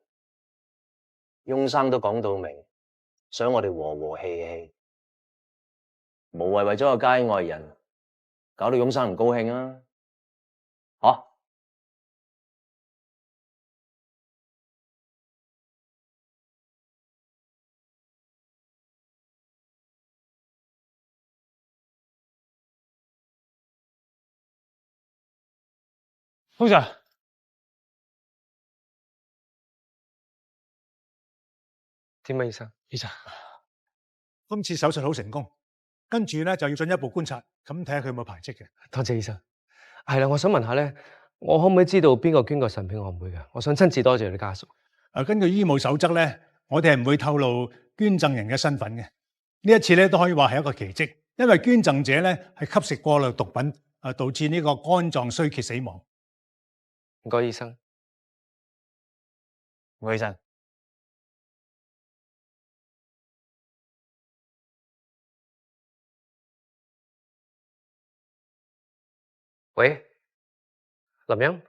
翁生都講到明，想我哋和和氣氣，無謂為咗個街外人，搞到翁生唔高興啊！吓？通 Sir， 點啊，醫生？醫生，今次手術好成功，跟住咧就要進一步觀察，咁睇下佢有冇排斥嘅。多謝醫生。係啦，我想問下咧，我可唔可以知道邊個捐過腎俾我妹嘅？我想親自多謝你家屬。根據醫務守則咧，我哋係唔會透露捐贈人嘅身份嘅。呢一次咧都可以話係一個奇蹟，因為捐贈者咧係吸食過量毒品，導致呢個肝臟衰竭死亡。唔該，醫生。唔該，醫生。喂，林欣，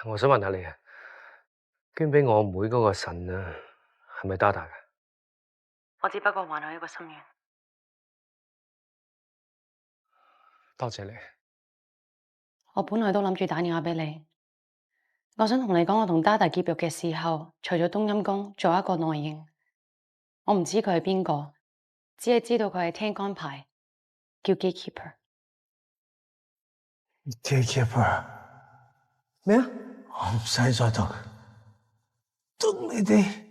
我想問下你啊，捐俾我妹嗰個腎啊，係咪Dada㗎？我只不過還佢一個心願。多謝你。我本來都諗住打電話俾你，我想同你講，我同Dada結獄嘅時候，除咗冬陰功，仲有一個內應。我唔知佢係邊個，只係知道佢係聽杆牌，叫 Gatekeeper。Gatekeeper 咩啊？我唔使再同你哋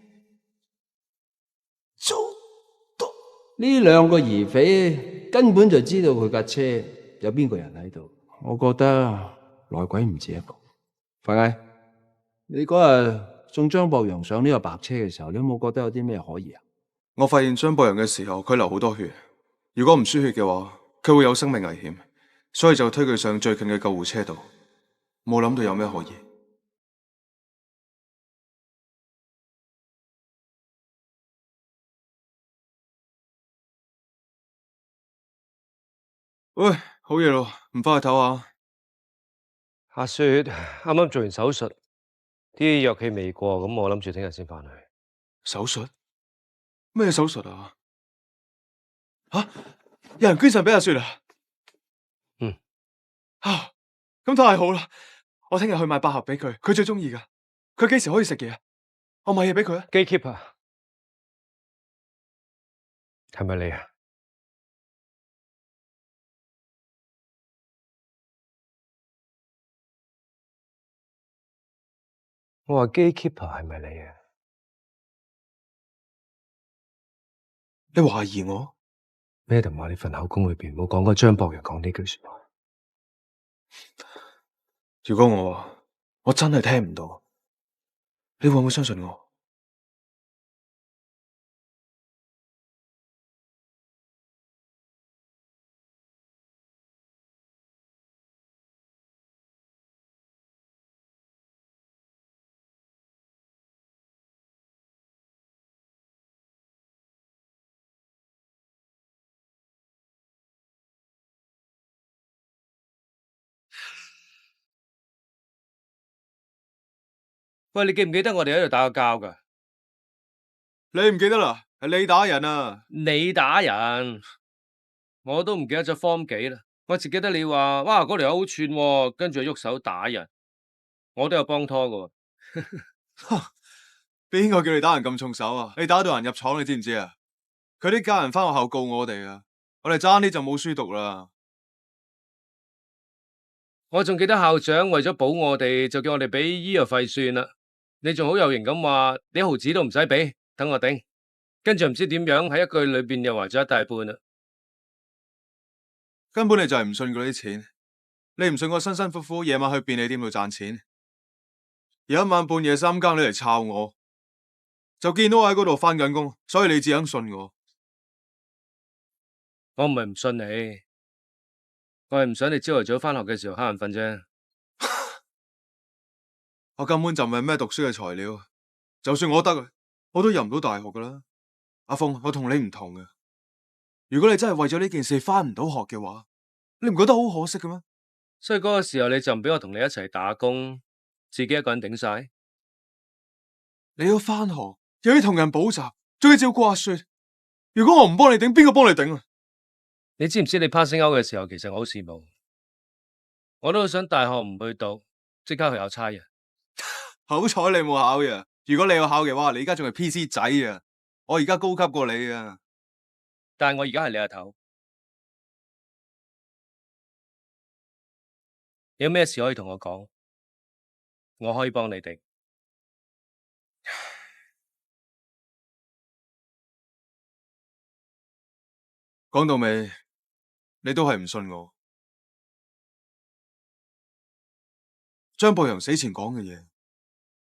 做到。呢兩個疑匪根本就知道佢架車有邊個人喺度，我覺得內鬼唔止一個。范毅，你嗰日送張博洋上呢個白車嘅時候，你有冇覺得有啲咩可疑啊？我發現張博洋嘅時候，佢流好多血。如果唔輸血嘅話，佢會有生命危險，所以就推佢上最近嘅救護車度。冇諗到有咩可疑。喂，好夜咯，唔返去唞下？阿雪啱啱做完手術，啲藥氣未過，咁我諗住聽日先返去。手術？咩手術啊？有人捐腎俾阿雪啊？嗯。咁太好啦！我聽日去買百合俾佢，佢最中意噶。佢幾時可以食嘢啊？我買嘢俾佢啊。Gatekeeper，係咪你啊？我話 Gatekeeper 係咪你啊？你懷疑我？Madam 話你份口供裏邊冇講過張博洋講呢句說話。如果我真係聽唔到，你會唔會相信我？喂，你記唔記得我哋喺度打過交㗎？你唔記得啦？係你打人啊！你打人，我都唔記得咗 form 幾啦。我只記得你話，哇，嗰條友好串喎，跟住喐手打人，我都有幫拖㗎。邊個叫你打人咁重手啊？你打到人入廠，你知唔知啊？佢啲家人返學校告我哋啊！我哋爭啲就冇書讀啦。我仲記得校長為咗保我哋，就叫我哋俾醫藥費算啦。你仲好有型咁話，你1毫子都唔使俾，等我頂。跟住唔知點樣喺一句裏邊又還咗一大半啦。根本你就係唔信嗰啲錢，你唔信我辛辛苦苦夜晚去便利店度賺錢，有一晚半夜3更你嚟抄我，就見到我喺嗰度返緊工，所以你至肯信我。我唔係唔信你，我係唔想你朝頭早返學嘅時候瞌眼瞓啫。我根本就唔係咩讀書嘅材料，就算我得，我都入唔到大學噶啦。阿鳳，我同你唔同嘅。如果你真係為咗呢件事返唔到學嘅話，你唔覺得好可惜嘅咩？所以嗰個時候你就唔俾我同你一齊打工，自己一個人頂晒。你要返學，又要同人補習，仲要照顧阿雪。如果我唔幫你頂，邊個幫你頂啊？你知唔知你 passing out 嘅時候，其實我好羨慕，我都好想大學唔去讀，即刻去考差人。好彩你冇考呀！如果你有考嘅話，你而家仲係 PC 仔啊！我而家高級過你啊！但係我而家係你阿頭，有咩事可以同我講，我可以幫你哋。講到尾，你都係唔信我。張博洋死前講嘅嘢，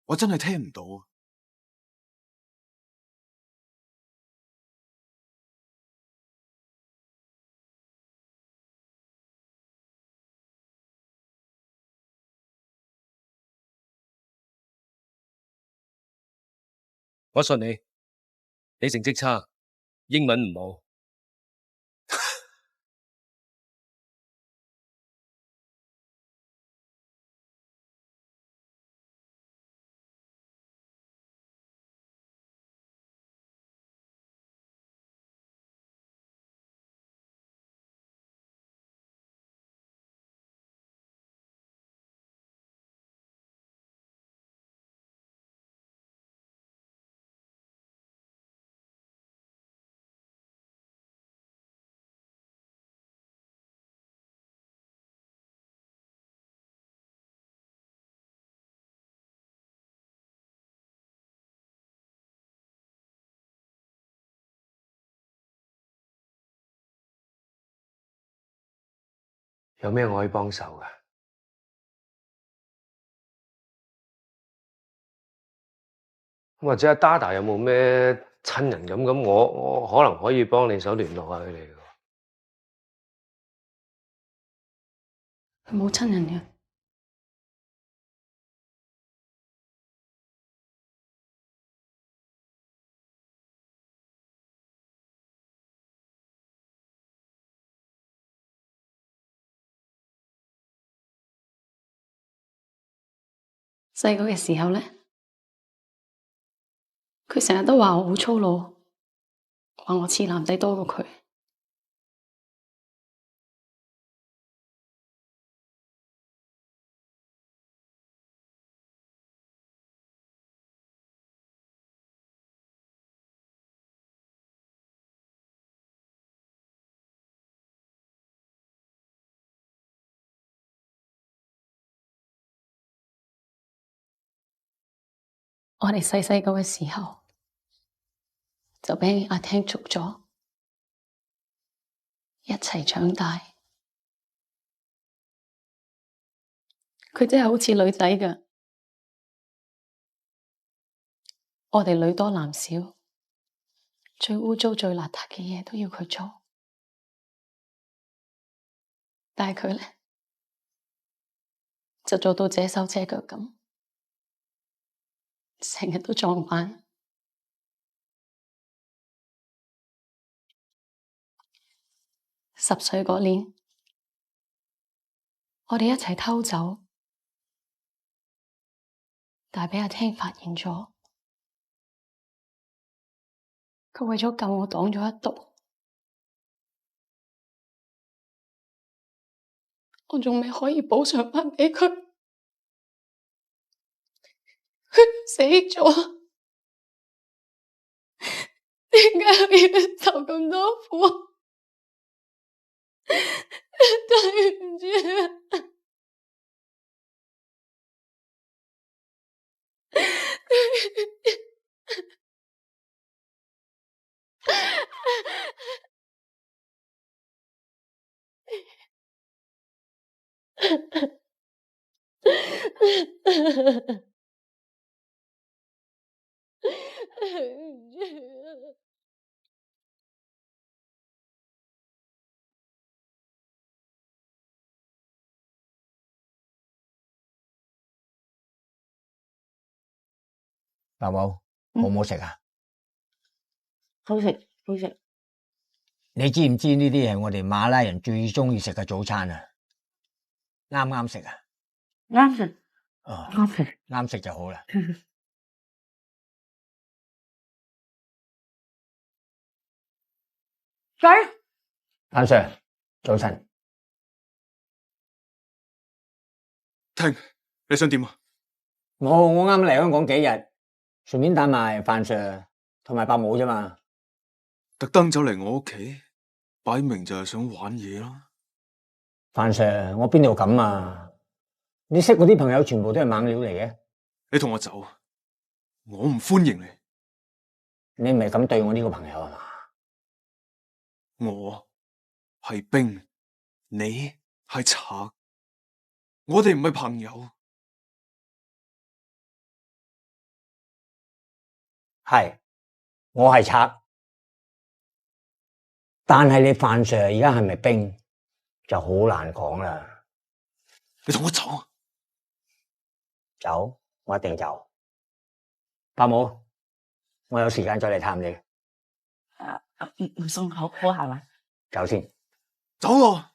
我真係聽唔到啊！我信你，你成績差，英文唔好。有咩我可以幫手㗎？或者阿 Dada 有冇咩親人咁，我可能可以幫你手聯絡下佢哋㗎。佢冇親人嘅。細個嘅時候呢，佢成日都話我好粗魯，話我似男仔多過佢。我哋細個嘅時候就俾阿聽捉咗，一齊長大。佢真係好似女仔㗎，我哋女多男少，最污糟最邋遢嘅嘢都要佢做，但係佢呢，就做到這手這腳咁，成日都撞板。10歲嗰年，我哋一齊偷走，但係俾阿聽發現咗，佢為咗救我擋咗一毒，我仲未可以補償返畀佢，佢死咗，點解佢要受咁多苦？對唔住啊！爸母好唔好食啊？好食，好食。你知唔知呢啲係我哋馬拉人最中意食嘅早餐啊？啱唔啱食啊？啱食。哦，啱食。啱食就好啦。仔，范 Sir， 早晨。聽，你想點啊？我啱嚟香港幾日，順便帶埋范 Sir 同埋伯母啫嘛。特登走嚟我屋企，擺明就係想玩嘢啦。范 Sir， 我邊度咁啊？你識嗰啲朋友全部都係猛料嚟嘅。你同我走，我唔歡迎你。你唔係咁對我呢個朋友啊嘛？我係兵，你係賊，我哋唔係朋友。係，我係賊，但係你范 Sir 而家係咪兵就好難講啦。你同我走，走，我一定走。伯母，我有時間再嚟探你。唔送好係嘛？走先，走喎。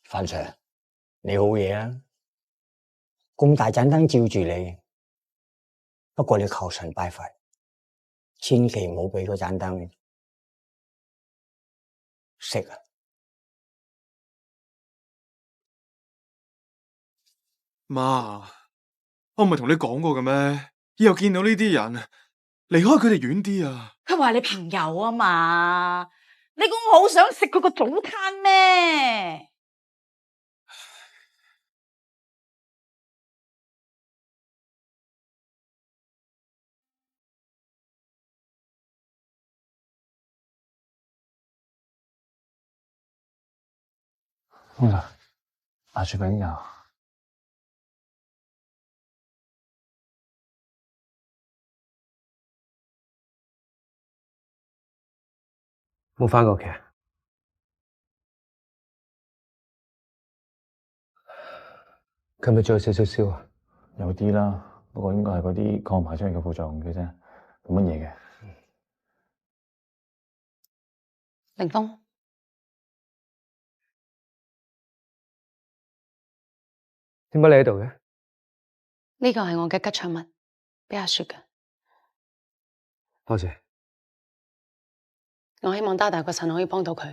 范 Sir， 你好嘢啊！咁大盞燈照住你，不過你求神拜佛，千祈唔好俾嗰盞燈熄啊！媽，我唔係同你講過嘅咩？以後見到呢啲人，離開佢哋遠啲啊！佢話你朋友啊嘛，你估我好想食佢個早餐咩？方 Sir， 牙住餅油。冇返過屋企啊？佢係咪仲有少少燒啊？有啲啦，不過應該係嗰啲抗排出嚟嘅副作用嘅啫，冇乜嘢嘅。凌峰，點解你喺度嘅？呢個係我嘅吉祥物，俾阿雪嘅。多謝，我希望大大個神可以幫到佢。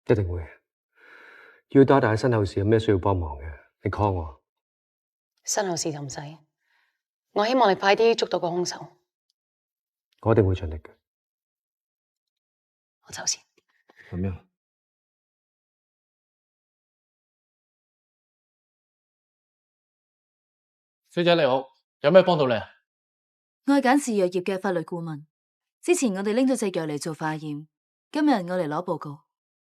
一定會。要大大喺身後事有咩需要幫忙嘅，你 call 我。身後事就唔使，我希望你快啲捉到個兇手。我一定會盡力嘅。我走先。咁樣。小姐你好，有咩幫到你啊？我係簡氏藥業嘅法律顧問。之前我哋拎咗隻藥嚟做化驗，今日我嚟攞報告。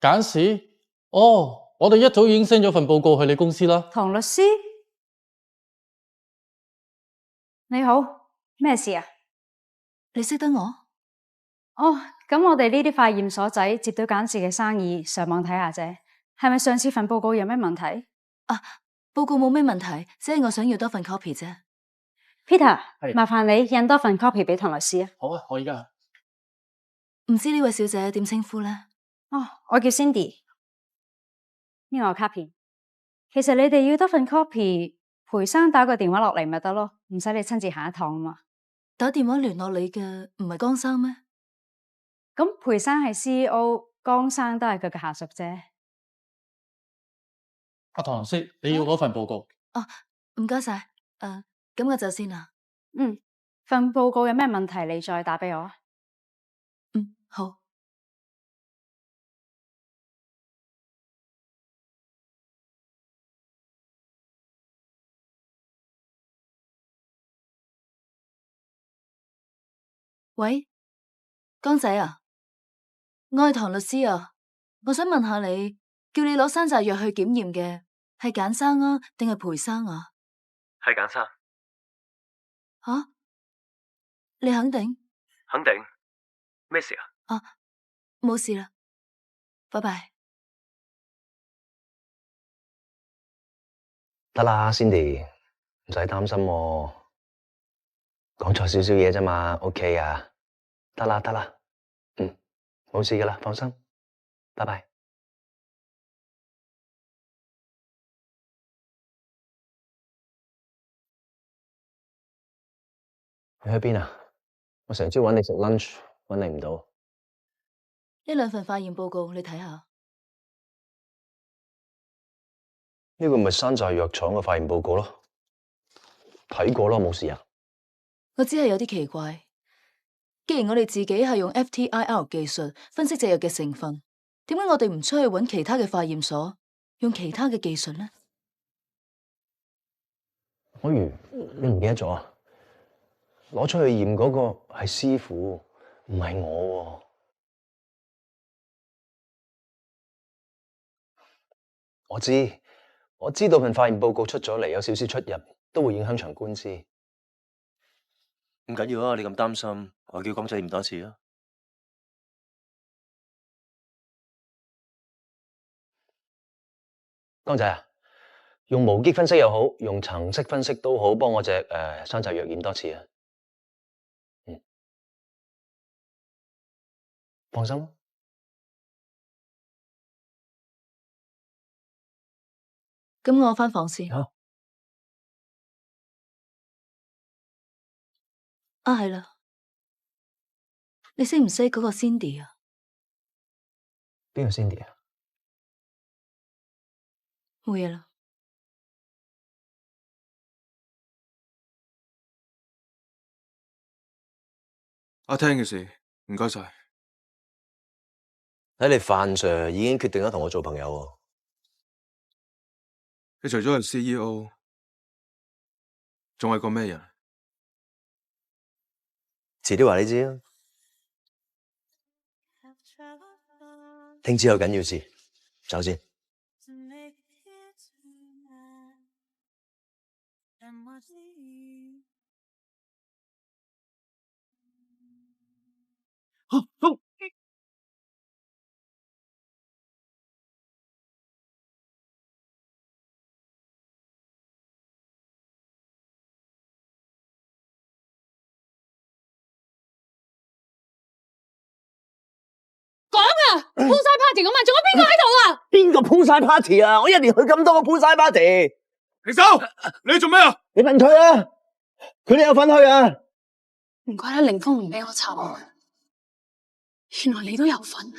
簡氏？哦，我哋一早已經 send 咗份報告去你公司啦。唐律師，你好，咩事啊？你識得我？哦，咁我哋呢啲化驗所仔接到簡氏嘅生意，上網睇下啫。係咪上次份報告有咩問題？啊，報告冇咩問題，只係我想要多份 copy 啫。Peter，麻煩你印多份 copy 俾唐律師啊。好啊，可以噶。唔知呢位小姐點稱呼呢？哦，我叫 Cindy。呢個卡片，其實你哋要多份 copy，裴生打個電話落嚟咪得咯，唔使你親自行一趟啊嘛。打電話聯絡你嘅唔係江生咩？咁裴生係 CEO，江生都係佢嘅下屬啫。阿唐律師，你要嗰份報告。哦，唔該晒。咁我就先啦。份報告有咩問題，你再打俾我。好。喂，江仔啊，我係唐律師啊，我想問下你，叫你攞山寨藥去檢驗嘅係簡生啊，定係裴生啊？係簡生。吓？你肯定？肯定。咩事啊？冇事啦，拜拜。得啦 ，Cindy， 唔使擔心喎，講錯少少嘢啫嘛 ，OK 啊，得啦，冇事噶啦，放心，拜拜。你去邊啊？我成朝揾你食 lunch， 揾你唔到。呢兩份化驗報告你睇下。呢個咪山寨藥廠嘅化驗報告咯，睇過啦，冇事啊。我只係有啲奇怪，既然我哋自己係用 FTIR 技術分析隻藥嘅成分，點解我哋唔出去揾其他嘅化驗所，用其他嘅技術呢？可如你唔記得咗啊？攞出去驗嗰個係師傅，唔係我喎。我知道份化驗報告出咗嚟有少少出入，都會影響場官司。唔緊要啊，你咁擔心，我叫江仔驗多次啊。江仔啊，用無機分析又好，用層式分析都好，幫我隻山寨藥驗多次啊。放心。咁我返房先。好。係啦，你識唔識嗰個 Cindy 啊？邊個 Cindy 啊？冇嘢啦。阿聽嘅事，唔該晒。睇嚟范 Sir 已經決定咗同我做朋友喎。你除咗係 CEO， 仲係個咩人？遲啲話你知啊。聽朝有緊要事，走先。講啊，鋪晒 party 咁啊，仲有邊個喺度啊？邊個鋪晒 party 啊？我一年去咁多個鋪晒 party。停手！你做咩啊？你問佢啊，佢哋有份去啊。唔怪得凌峰唔俾我插我，原來你都有份。